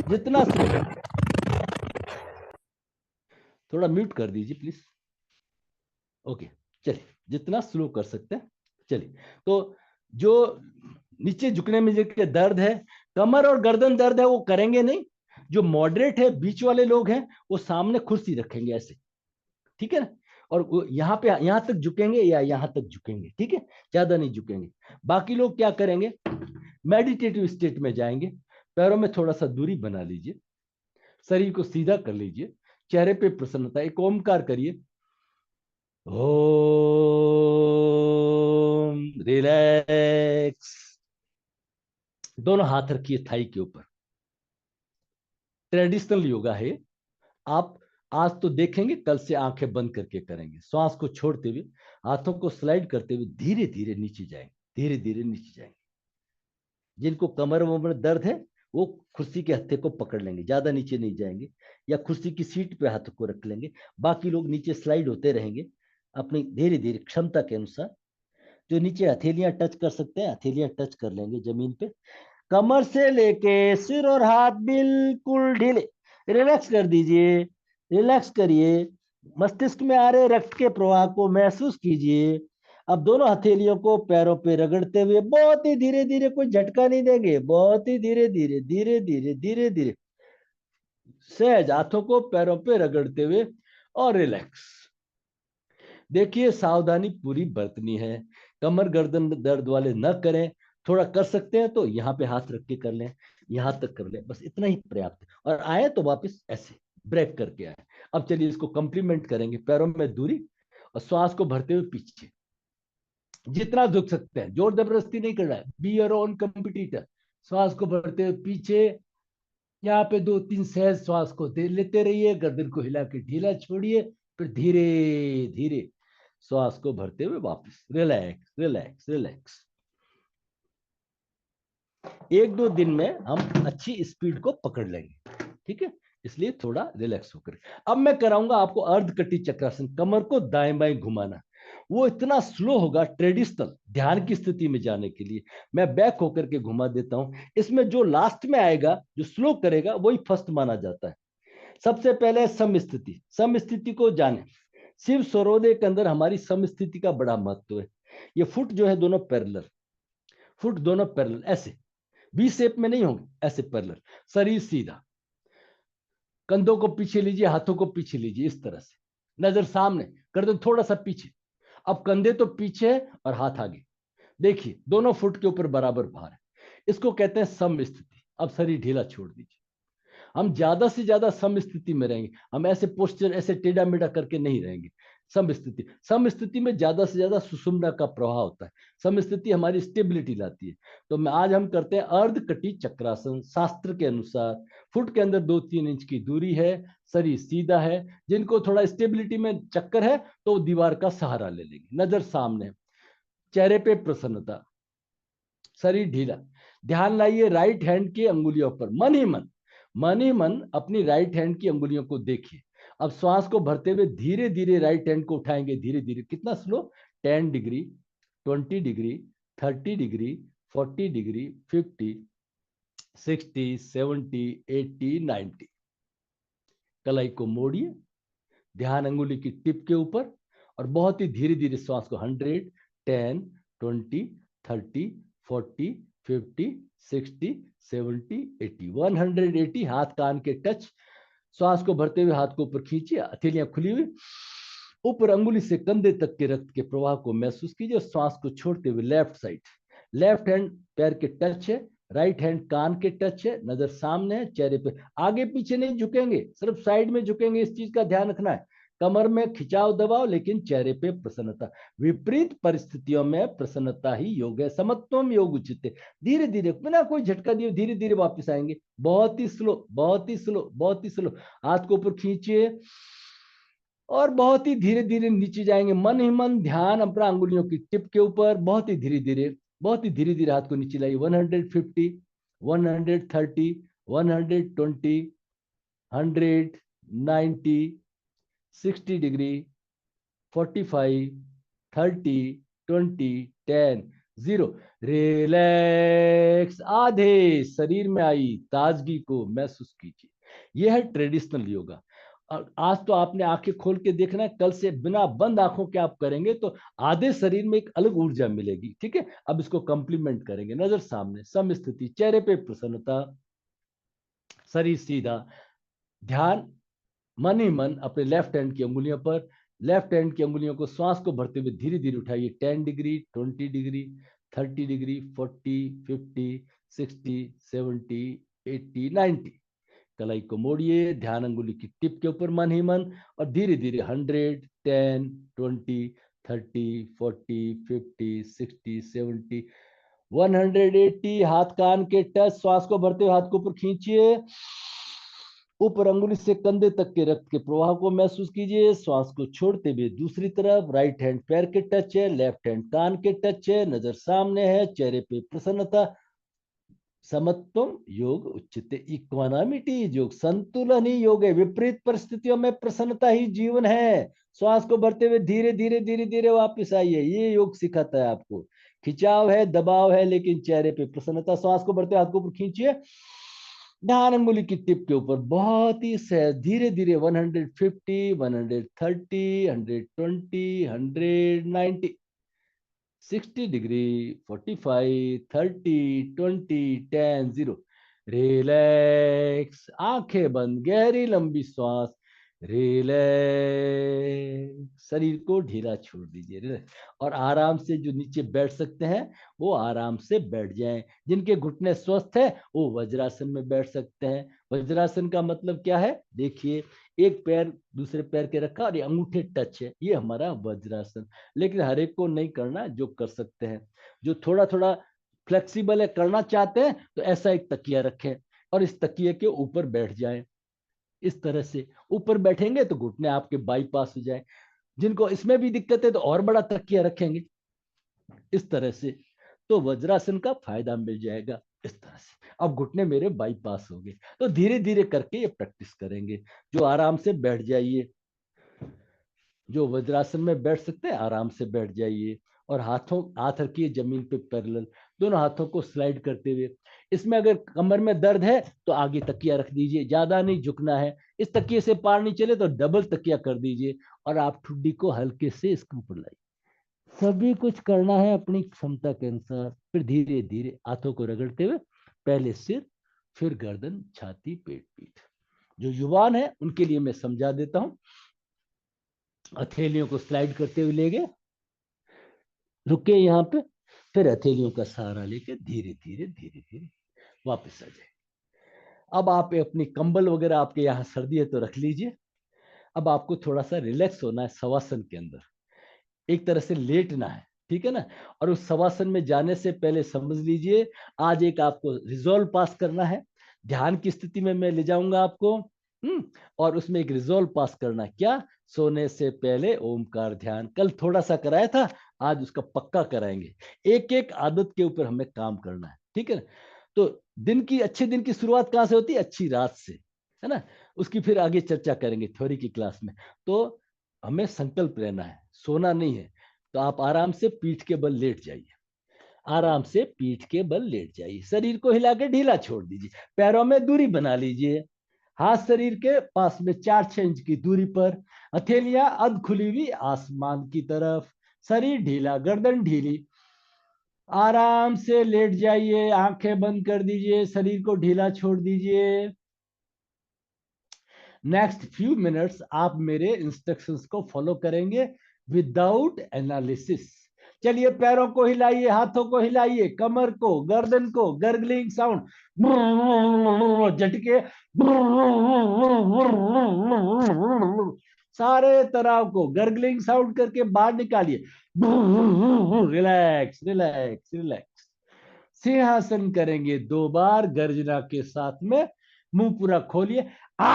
जितना स्लो, थोड़ा म्यूट कर दीजिए प्लीज। ओके, चलिए, जितना स्लो कर सकते हैं, चलिए। तो जो नीचे झुकने में जो दर्द है, कमर और गर्दन दर्द है, वो करेंगे नहीं। जो मॉडरेट है, बीच वाले लोग हैं, वो सामने कुर्सी रखेंगे ऐसे, ठीक है ना। और यहाँ पे यहाँ तक झुकेंगे या यहाँ तक झुकेंगे, ठीक है, ज्यादा नहीं झुकेंगे। बाकी लोग क्या करेंगे, मेडिटेटिव स्टेट में जाएंगे, पैरों में थोड़ा सा दूरी बना लीजिए, शरीर को सीधा कर लीजिए, चेहरे पे प्रसन्नता, एक ओमकार करिए, ओम, रिलैक्स। दोनों हाथ रखिए थाई के ऊपर। ट्रेडिशनल योगा है। आप आज तो देखेंगे, कल से आंखें बंद करके करेंगे, श्वास को छोड़ते हुए, हाथों को स्लाइड करते हुए धीरे धीरे नीचे जाएंगे, धीरे धीरे नीचे जाएंगे। जिनको कमर वमर दर्द है वो कुर्सी के हत्थे को पकड़ लेंगे, ज्यादा नीचे नहीं जाएंगे, या कुर्सी की सीट पे हाथों को रख लेंगे। बाकी लोग नीचे स्लाइड होते रहेंगे अपनी धीरे धीरे क्षमता के अनुसार। जो नीचे हथेलियां टच कर सकते हैं, हथेलियां टच कर लेंगे जमीन पे। कमर से लेके सिर और हाथ बिल्कुल ढीले, रिलैक्स कर दीजिए, रिलैक्स करिए। मस्तिष्क में आ रहे रक्त के प्रवाह को महसूस कीजिए। अब दोनों हथेलियों को पैरों पे रगड़ते हुए बहुत ही धीरे धीरे, कोई झटका नहीं देंगे, बहुत ही धीरे धीरे धीरे धीरे धीरे धीरे सहज हाथों को पैरों पे रगड़ते हुए और रिलैक्स। देखिए सावधानी पूरी बरतनी है, कमर गर्दन दर्द वाले न करें। थोड़ा कर सकते हैं तो यहाँ पे हाथ रख के कर लें, यहाँ तक कर लें, बस इतना ही पर्याप्त है। और आए तो वापस ऐसे ब्रेक करके आए। अब चलिए इसको कंप्लीमेंट करेंगे, पैरों में दूरी और श्वास को भरते हुए पीछे जितना झुक सकते हैं, जोर जबरदस्ती नहीं करना है, बी योर ओन कंपिटिटर। श्वास को भरते हुए पीछे, यहाँ पे 2-3 सहज श्वास को दे लेते रहिए, गर्दन को हिला के ढीला छोड़िए, फिर धीरे धीरे श्वास को भरते हुए वापस रिलैक्स रिलैक्स रिलैक्स। 1-2 दिन में हम अच्छी स्पीड को पकड़ लेंगे, ठीक है, इसलिए थोड़ा रिलैक्स होकर। अब मैं कराऊंगा आपको अर्धकटी चक्रासन, कमर को दाएं बाएं घुमाना। वो इतना स्लो होगा ट्रेडिशनल ध्यान की स्थिति में जाने के लिए। मैं बैक होकर के घुमा देता हूं। इसमें जो लास्ट में आएगा, जो स्लो करेगा, वही फर्स्ट माना जाता है। सबसे पहले सम स्थिति, सम स्थिति को जाने। शिव स्वरोदय के अंदर हमारी सम स्थिति का बड़ा महत्व है। ये फुट जो है दोनों पैरेलल, फुट दोनों पैरेलल, ऐसे बी शेप में नहीं होंगे, ऐसे पैरेलल, शरीर सीधा, कंधों को पीछे लीजिए, हाथों को पीछे लीजिए, इस तरह से, नजर सामने कर दो, थोड़ा सा पीछे। अब कंधे तो पीछे है और हाथ आगे, देखिए दोनों फुट के ऊपर बराबर भार है। इसको कहते हैं सम स्थिति। अब शरीर ढीला छोड़ दीजिए। हम ज्यादा से ज्यादा सम स्थिति में रहेंगे, हम ऐसे पोस्चर ऐसे टेढ़ा मेढ़ा करके नहीं रहेंगे। सम स्थिति, सम स्थिति में ज्यादा से ज्यादा सुषुम्ना का प्रवाह होता है। सम स्थिति हमारी स्टेबिलिटी लाती है। तो मैं आज हम करते हैं अर्धकटी चक्रासन। शास्त्र के अनुसार फुट के अंदर 2-3 इंच की दूरी है, शरीर सीधा है। जिनको थोड़ा स्टेबिलिटी में चक्कर है तो दीवार का सहारा ले लेंगे, नजर सामने, चेहरे पे प्रसन्नता, शरीर ढीला। ध्यान लाइए राइट हैंड की अंगुलियों पर, मन ही मन, मन ही मन अपनी राइट हैंड की अंगुलियों को देखिए। अब श्वास को भरते हुए धीरे धीरे राइट हैंड को उठाएंगे, धीरे धीरे, कितना slow, 10 degree, 20 degree, 30 degree, 40 degree, 50, 60, 70, 80, 90। कलाई को मोड़िए, ध्यान अंगुली की टिप के ऊपर, और बहुत ही धीरे धीरे श्वास को 100, 10, 20, 30, 40, 50, 60, 70, 80, 180। हाथ कान के टच। श्वास को भरते हुए हाथ को ऊपर खींचिए, हथेलियां खुली हुई, ऊपर अंगुली से कंधे तक के रक्त के प्रवाह को महसूस कीजिए। श्वास को छोड़ते हुए लेफ्ट साइड, लेफ्ट हैंड पैर के टच है, राइट हैंड कान के टच है, नजर सामने है, चेहरे पे, आगे पीछे नहीं झुकेंगे, सिर्फ साइड में झुकेंगे, इस चीज का ध्यान रखना है। कमर में खिंचाव दबाव, लेकिन चेहरे पे प्रसन्नता। विपरीत परिस्थितियों में प्रसन्नता ही योग है। समत्वम योग उचित। धीरे धीरे बिना कोई झटका दिए धीरे धीरे वापस आएंगे, बहुत ही स्लो, बहुत ही स्लो, बहुत ही स्लो। हाथ को ऊपर खींचिए और बहुत ही धीरे धीरे नीचे जाएंगे, मन ही मन ध्यान अपना अंगुलियों की टिप के ऊपर, बहुत ही धीरे धीरे, बहुत ही धीरे धीरे हाथ को नीचे लाइए। 150, 130, 120, 100, 90, 60 डिग्री, 45, 30, 20, 10, 0। रिलैक्स। आधे शरीर में आई ताजगी को महसूस कीजिए। यह है ट्रेडिशनल योगा। और आज तो आपने आंखें खोल के देखना है, कल से बिना बंद आंखों के आप करेंगे तो आधे शरीर में एक अलग ऊर्जा मिलेगी, ठीक है। अब इसको कंप्लीमेंट करेंगे, नजर सामने, सम स्थिति, चेहरे पे प्रसन्नता, शरीर सीधा, ध्यान मन ही मन अपने लेफ्ट हैंड की अंगुलियों पर। लेफ्ट हैंड की अंगुलियों को श्वास को भरते हुए धीरे धीरे उठाइए। 10 डिग्री, 20 डिग्री, 30 डिग्री, 40, 50, 60, 70, 80, 90। कलाई को मोड़िए, ध्यान अंगुली की टिप के ऊपर, मन ही मन, और धीरे धीरे 100, 10, 20, 30, 40, 50, 60, 70, 180। हाथ कान के टच। श्वास को भरते हुए हाथ को ऊपर खींचिए, ऊपर अंगुली से कंधे तक के रक्त के प्रवाह को महसूस कीजिए। श्वास को छोड़ते हुए दूसरी तरफ, राइट हैंड पैर के टच है, लेफ्ट हैंड कान के टच है, नजर सामने है, चेहरे पे प्रसन्नता, समत्वम योग उच्चते, इक्वानामिटी योग, संतुलन ही योग है। विपरीत परिस्थितियों में प्रसन्नता ही जीवन है। श्वास को भरते हुए धीरे धीरे धीरे धीरे वापस आइए, ये योग सिखाता है आपको। खिंचाव है, दबाव है, लेकिन चेहरे पे प्रसन्नता। श्वास को भरते हाथ को ऊपर खींचिए, ध्यान अंगुली की टिप के ऊपर, बहुत ही सहज धीरे धीरे। 150, 130, 120, 190, 60 डिग्री, 45, 30, 20, 10, 0। रिलैक्स, आंखें बंद, गहरी लंबी श्वास। रिलैक्स, शरीर को ढीला छोड़ दीजिए, रिलैक्स। और आराम से जो नीचे बैठ सकते हैं वो आराम से बैठ जाएं। जिनके घुटने स्वस्थ है वो वज्रासन में बैठ सकते हैं। वज्रासन का मतलब क्या है, देखिए, एक पैर दूसरे पैर के रखा और ये अंगूठे टच है, ये हमारा वज्रासन। लेकिन हर एक को नहीं करना, जो कर सकते हैं। जो थोड़ा थोड़ा फ्लेक्सिबल है, करना चाहते हैं, तो ऐसा एक तकिया रखें और इस तकिए के ऊपर बैठ जाएं। इस तरह से ऊपर बैठेंगे तो घुटने आपके बाईपास हो जाए। जिनको इसमें भी दिक्कत है तो और बड़ा तकिया रखेंगे इस तरह से, तो वज्रासन का फायदा मिल जाएगा। इस तरह से अब घुटने मेरे बाईपास हो गए। तो धीरे धीरे करके ये प्रैक्टिस करेंगे। जो आराम से बैठ जाइए, जो वज्रासन में बैठ सकते हैं आराम से बैठ जाइए। और हाथ रखिए जमीन पे पैरेलल, दोनों हाथों को स्लाइड करते हुए। इसमें अगर कमर में दर्द है तो आगे तकिया रख दीजिए, ज्यादा नहीं झुकना है। इस तकिए से पार नहीं चले तो डबल तकिया कर दीजिए और आप ठुड्डी को हल्के से इसके ऊपर लाइए। सभी कुछ करना है अपनी क्षमता के अनुसार। फिर धीरे धीरे हाथों को रगड़ते हुए, पहले सिर, फिर गर्दन, छाती, पेट, पीठ। जो युवान है उनके लिए मैं समझा देता हूं। हथेलियों को स्लाइड करते हुए ले गए, रुके यहाँ पे, फिर हथेलियों का सहारा लेके धीरे धीरे धीरे धीरे वापस आ जाए। अब आप अपनी कंबल वगैरह, आपके यहाँ सर्दी है तो रख लीजिए। अब आपको थोड़ा सा रिलैक्स होना है शवासन के अंदर, एक तरह से लेटना है, ठीक है ना। और उस शवासन में जाने से पहले समझ लीजिए, आज एक आपको रिजॉल्व पास करना है। ध्यान की स्थिति में मैं ले जाऊंगा आपको। और उसमें एक रिजॉल्व पास करना है, क्या, सोने से पहले ओमकार ध्यान। कल थोड़ा सा कराया था, आज उसका पक्का कराएंगे। एक एक आदत के ऊपर हमें काम करना है, ठीक है ना। तो अच्छे दिन की शुरुआत कहाँ से होती है, अच्छी रात से, है ना। उसकी फिर आगे चर्चा करेंगे थ्योरी की क्लास में। तो हमें संकल्प लेना है, सोना नहीं है। तो आप आराम से पीठ के बल लेट जाइए, आराम से पीठ के बल लेट जाइए। शरीर को हिला के ढीला छोड़ दीजिए, पैरों में दूरी बना लीजिए। हाथ शरीर के पास में 4-6 इंच की दूरी पर, हथेलियां अध खुली हुई आसमान की तरफ। शरीर ढीला, गर्दन ढीली। आराम से लेट जाइए, आंखें बंद कर दीजिए, शरीर को ढीला छोड़ दीजिए। नेक्स्ट फ्यू मिनट्स आप मेरे इंस्ट्रक्शंस को फॉलो करेंगे विदाउट एनालिसिस। चलिए, पैरों को हिलाइए, हाथों को हिलाइए, कमर को, गर्दन को, गर्गलिंग साउंड, झटके, सारे तनाव को गर्गलिंग साउंड करके बाहर निकालिए। Relax relax relax. सिंहासन करेंगे 2 बार गर्जना के साथ में। मुंह पूरा खोलिए, आ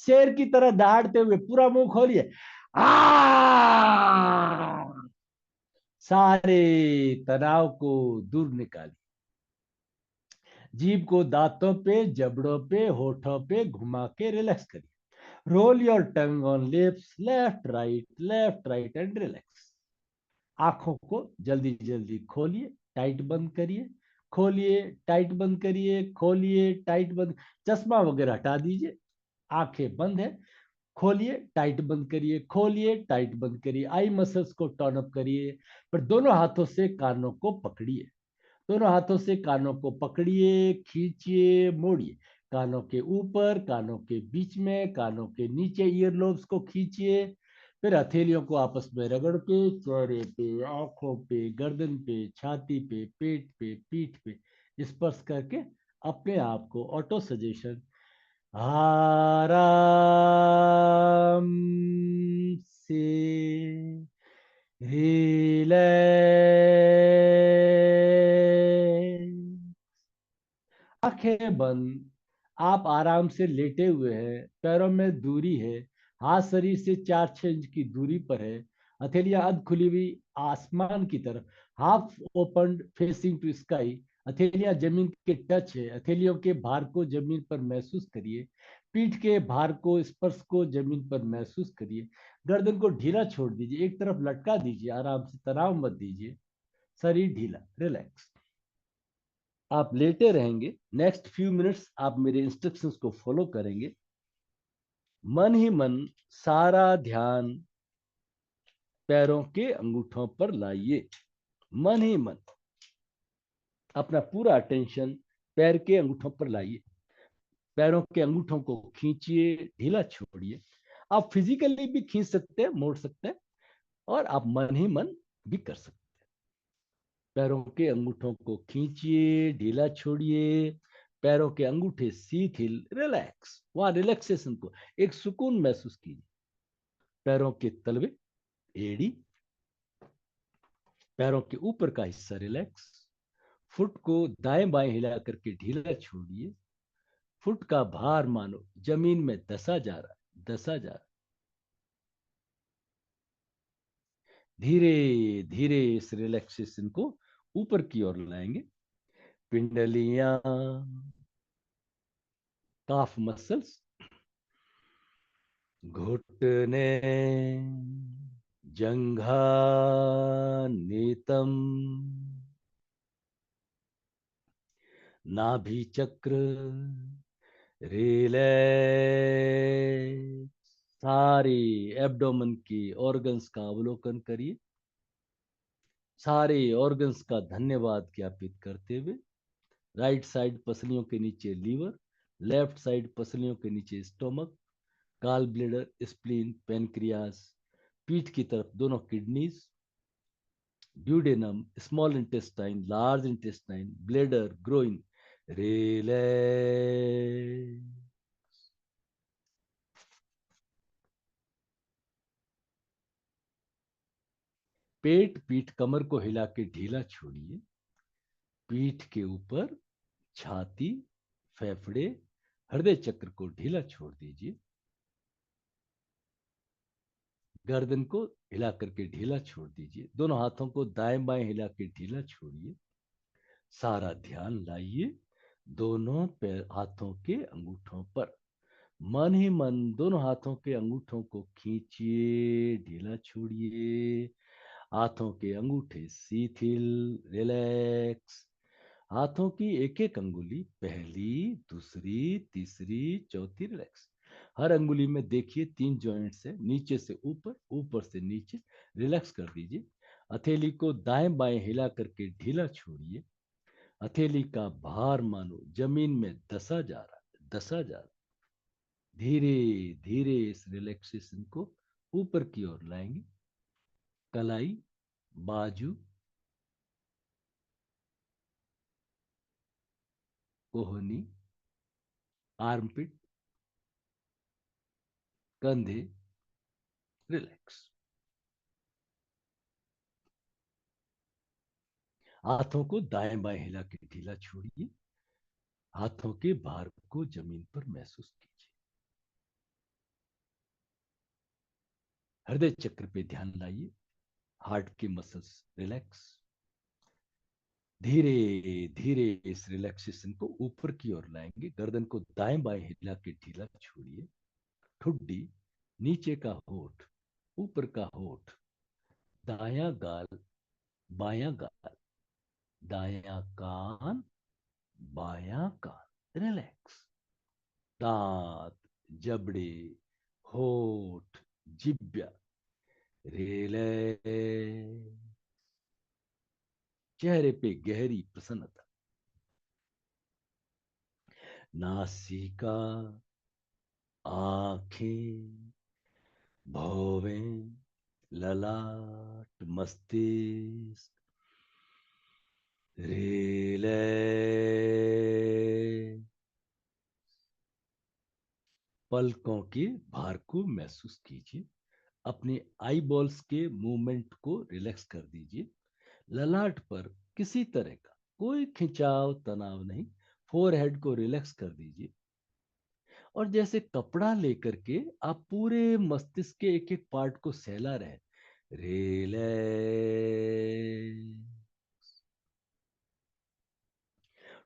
शेर की तरह दहाड़ते हुए पूरा मुंह खोलिए, आ सारे तनाव को दूर निकालिए। जीभ को दांतों पे, जबड़ों पे, होठों पे घुमा के रिलैक्स करिए। Roll your tongue on lips, left right and relax. आंखों को जल्दी जल्दी खोलिए, टाइट बंद करिए, खोलिए, टाइट बंद करिए, खोलिए, टाइट बंद। चश्मा वगैरह हटा दीजिए, आंखें बंद है। खोलिए, टाइट बंद करिए, खोलिए, टाइट बंद करिए। आई मसल्स को टर्न अप करिए। पर दोनों हाथों से कानों को पकड़िए, दोनों हाथों से कानों को पकड़िए, खींचिए, मोड़िए। कानों के ऊपर, कानों के बीच में, कानों के नीचे ईयर लोब्स को खींचिए। फिर हथेलियों को आपस में रगड़ के चेहरे पे, आंखों पे, गर्दन पे, छाती पे, पेट पे, पीठ पे स्पर्श करके अपने आप को ऑटो सजेशन, आराम से रिलैक्स, आंखें बंद। आप आराम से लेटे हुए हैं, पैरों में दूरी है, हाथ शरीर से 4-6 इंच की दूरी पर है, हथेलियां अध खुली हुई आसमान की तरफ। Half open facing to sky, हथेलियां जमीन के टच है, हथेलियों के भार को जमीन पर महसूस करिए, पीठ के भार को स्पर्श को जमीन पर महसूस करिए, गर्दन को ढीला छोड़ दीजिए, एक तरफ लटका दीजिए, आराम से तनाव मत दीजिए, शरीर ढीला, रिलैक्स। आप लेटे रहेंगे, नेक्स्ट फ्यू मिनट्स आप मेरे इंस्ट्रक्शंस को फॉलो करेंगे। मन ही मन सारा ध्यान पैरों के अंगूठों पर लाइए। मन ही मन अपना पूरा अटेंशन पैर के अंगूठों पर लाइए। पैरों के अंगूठों को खींचिए, ढीला छोड़िए। आप फिजिकली भी खींच सकते हैं, मोड़ सकते हैं, और आप मन ही मन भी कर सकते हैं। पैरों के अंगूठों को खींचिए, ढीला छोड़िए। पैरों के अंगूठे शिथिल, रिलैक्स। वहां रिलैक्सेशन को, एक सुकून महसूस कीजिए। पैरों के तलवे, एड़ी, पैरों के ऊपर का हिस्सा रिलैक्स। फुट को दाएं बाएं हिला करके ढीला छोड़िए। फुट का भार मानो जमीन में दसा जा रहा है, दसा जा रहा है। धीरे धीरे इस रिलैक्सेशन को ऊपर की ओर लाएंगे। पिंडलियां, काफ मसल्स, घुटने, जंघा, नेतम, नाभि चक्र, रिलैक्स। सारे एब्डोमेन की ऑर्गन्स का अवलोकन करिए। सारे ऑर्गन्स का धन्यवाद ज्ञापित करते हुए, राइट साइड पसलियों के नीचे लीवर, लेफ्ट साइड पसलियों के नीचे stomach, gall bladder, spleen, pancreas, पीठ की तरफ दोनों kidneys, duodenum, small intestine, large intestine, bladder, groin, relax. पेट, पीठ, कमर को हिला के ढीला छोड़िए। पीठ के ऊपर छाती, फेफड़े, हृदय चक्र को ढीला छोड़ दीजिए। गर्दन को हिला करके ढीला छोड़ दीजिए। दोनों हाथों को दाएं बाएं हिला के ढीला छोड़िए। सारा ध्यान लाइए दोनों पैर हाथों के अंगूठों पर। मन ही मन दोनों हाथों के अंगूठों को खींचिए, ढीला छोड़िए। हाथों के अंगूठे शिथिल, रिलैक्स। हाथों की एक एक अंगुली, पहली, दूसरी, तीसरी, चौथी, रिलैक्स। हर अंगुली में देखिए 3 जॉइंट्स है, नीचे से ऊपर, ऊपर से नीचे, रिलैक्स कर दीजिए। हथेली को दाएं बाएं हिला करके ढीला छोड़िए। हथेली का भार मानो जमीन में दसा जा रहा है, दसा जा रहा है। धीरे धीरे इस रिलैक्सेशन को ऊपर की ओर लाएंगे। कलाई, बाजू, कोहनी, आर्मपिट, कंधे, रिलैक्स। हाथों को दाएं बाएं हिला के ढीला छोड़िए। हाथों के भार को जमीन पर महसूस कीजिए। हृदय चक्र पे ध्यान लाइए। हार्ट के मसल्स रिलैक्स। धीरे धीरे इस रिलैक्सेशन को ऊपर की ओर लाएंगे। गर्दन को दाएं बाएं हिला के ढीला छोड़िए। ठुड्डी, नीचे का होठ, ऊपर का होठ, दायां गाल, बायां गाल, दायां कान, बायां कान, रिलैक्स। दांत, जबड़े, होठ, जिब्या, रिलैक्स। चेहरे पे गहरी प्रसन्नता। नासिका, आंखें, भौवें, ललाट, मस्तिष्क, रिलैक्स। पलकों के भार को महसूस कीजिए। अपने आई बॉल्स के मूवमेंट को रिलैक्स कर दीजिए। ललाट पर किसी तरह का कोई खिंचाव, तनाव नहीं। फोरहेड को रिलैक्स कर दीजिए। और जैसे कपड़ा लेकर के आप पूरे मस्तिष्क के एक एक पार्ट को सहला रहे। रिलैक्स।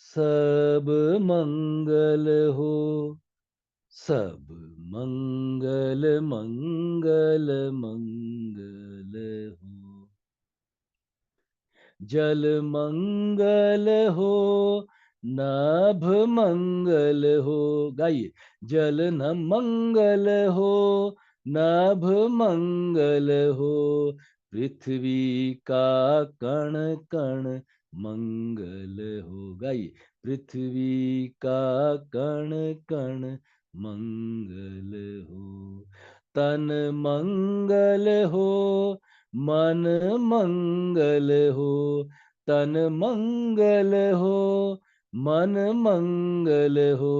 सब मंगल हो, सब मंगल मंगल मंगल हो। जल मंगल हो, नभ मंगल हो, गाइए। जल न मंगल हो, नभ मंगल हो, पृथ्वी का कण कण मंगल हो, गाइए। पृथ्वी का कण कण मंगल हो। तन मंगल हो, मन मंगल हो, तन मंगल हो, मन मंगल हो,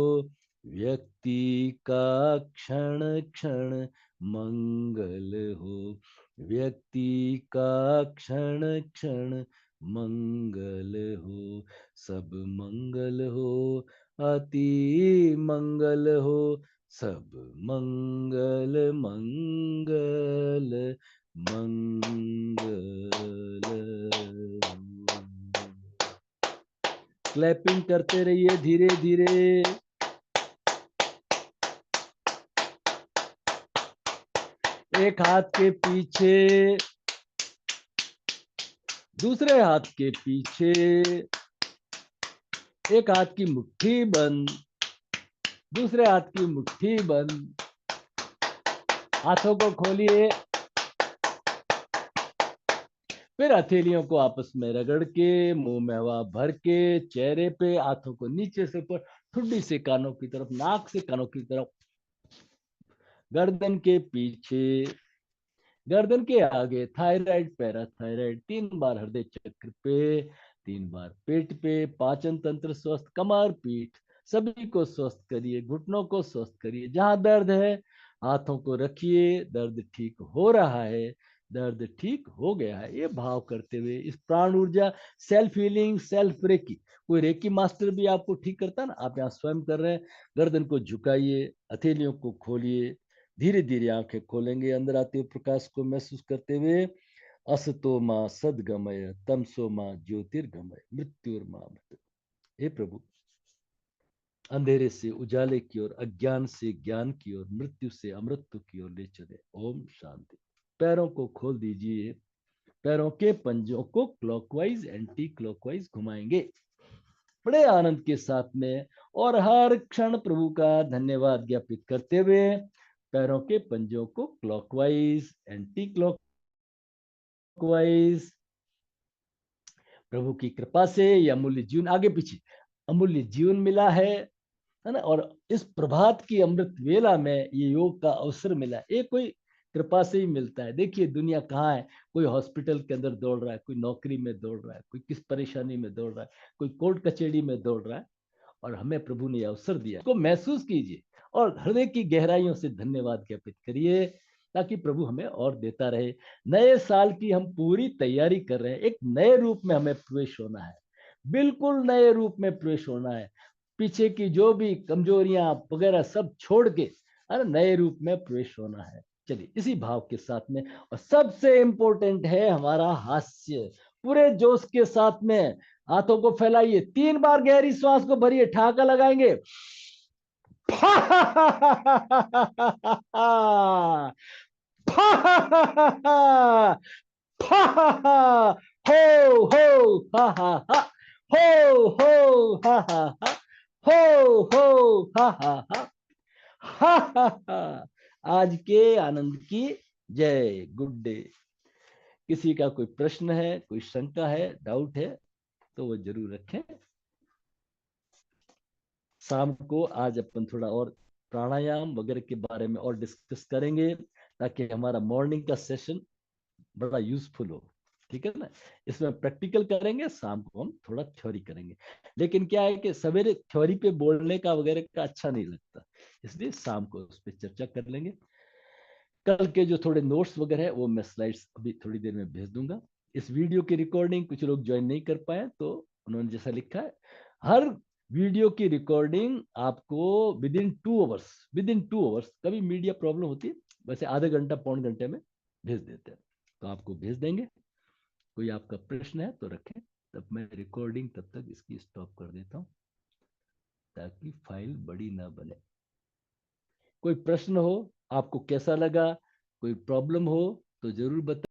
व्यक्ति का क्षण क्षण मंगल हो, व्यक्ति का क्षण क्षण मंगल हो। सब मंगल हो, अति मंगल हो, सब मंगल मंगल मंगल। क्लैपिंग करते रहिए धीरे धीरे। एक हाथ के पीछे, दूसरे हाथ के पीछे, एक हाथ की मुट्ठी बंद, दूसरे हाथ की मुट्ठी बंद। हाथों को खोलिए, फिर हथेलियों को आपस में रगड़ के, मुंह में हवा भर के, चेहरे पे, हाथों को नीचे से ऊपर, ठुड्डी से कानों की तरफ, नाक से कानों की तरफ, गर्दन के पीछे, गर्दन के आगे, थायराइड पैराथायराइड, 3 बार हृदय चक्र पे, 3 बार पेट पे, पाचन तंत्र स्वस्थ, कमर पीठ सभी को स्वस्थ करिए, घुटनों को स्वस्थ करिए। जहां दर्द है हाथों को रखिए, दर्द ठीक हो रहा है, दर्द ठीक हो गया है, ये भाव करते हुए इस प्राण ऊर्जा, सेल्फ हीलिंग, सेल्फ रेकी, कोई रेकी मास्टर भी आपको ठीक करता है ना, आप यहाँ स्वयं कर रहे हैं। गर्दन को झुकाइए, हथेलियों को खोलिए, धीरे धीरे आंखें खोलेंगे, अंदर आते हुए प्रकाश को महसूस करते हुए। असतो मां सदगमय, तमसो मां ज्योतिर्गमय, मृत्युर्मा मृत्यु। हे प्रभु, अंधेरे से उजाले की ओर, अज्ञान से ज्ञान की ओर, मृत्यु से अमृत्यु की ओर ले चले। ओम शांति। पैरों को खोल दीजिए, पैरों के पंजों को क्लॉकवाइज एंटी क्लॉकवाइज घुमाएंगे बड़े आनंद के साथ में, और हर क्षण प्रभु का धन्यवाद ज्ञापित करते हुए पैरों के पंजों को क्लॉकवाइज एंटी क्लॉकवाइज। प्रभु की कृपा से ये अमूल्य जीवन, आगे पीछे अमूल्य जीवन मिला है ना, और इस प्रभात की अमृत वेला में ये योग का अवसर मिला, ये कोई कृपा से ही मिलता है। देखिए दुनिया कहाँ है, कोई हॉस्पिटल के अंदर दौड़ रहा है, कोई नौकरी में दौड़ रहा है, कोई किस परेशानी में दौड़ रहा है, कोई कोर्ट कचहरी में दौड़ रहा है, और हमें प्रभु ने अवसर दिया, को महसूस कीजिए और हृदय की गहराइयों से धन्यवाद ज्ञापित करिए, ताकि प्रभु हमें और देता रहे। नए साल की हम पूरी तैयारी कर रहे हैं, एक नए रूप में हमें प्रवेश होना है, बिल्कुल नए रूप में प्रवेश होना है। पीछे की जो भी कमजोरियां वगैरह सब छोड़ के नए रूप में प्रवेश होना है। चलिए इसी भाव के साथ में, और सबसे इंपॉर्टेंट है हमारा हास्य, पूरे जोश के साथ में हाथों को फैलाइए, 3 बार गहरी श्वास को भरिए, ठहाका लगाएंगे। हो हो हा हा हा, हो हो हा हा हा, हो हो हा हा हा, हा हा हा। आज के आनंद की जय। Good day. किसी का कोई प्रश्न है, कोई शंका है, डाउट है तो वो जरूर रखें। शाम को आज अपन थोड़ा और प्राणायाम वगैरह के बारे में और डिस्कस करेंगे, ताकि हमारा मॉर्निंग का सेशन बड़ा यूजफुल हो। ठीक है ना, इसमें प्रैक्टिकल करेंगे, शाम को हम थोड़ा थ्योरी करेंगे। लेकिन क्या है कि सवेरे थ्योरी पे बोलने का वगैरह का अच्छा नहीं लगता, इसलिए शाम को उस पर चर्चा कर लेंगे। कल के जो थोड़े नोट्स वगैरह है वो मैं स्लाइड्स अभी थोड़ी देर में भेज दूंगा। इस वीडियो की रिकॉर्डिंग कुछ लोग ज्वाइन नहीं कर पाए, तो उन्होंने जैसा लिखा है, हर वीडियो की रिकॉर्डिंग आपको विद इन 2 आवर्स, कभी मीडिया प्रॉब्लम होती है, वैसे आधे घंटा पौन घंटे में भेज देते हैं, तो आपको भेज देंगे। कोई आपका प्रश्न है तो रखें। तब मैं रिकॉर्डिंग तब तक इसकी स्टॉप कर देता हूँ ताकि फाइल बड़ी ना बने। कोई प्रश्न हो, आपको कैसा लगा, कोई प्रॉब्लम हो तो जरूर बताइए।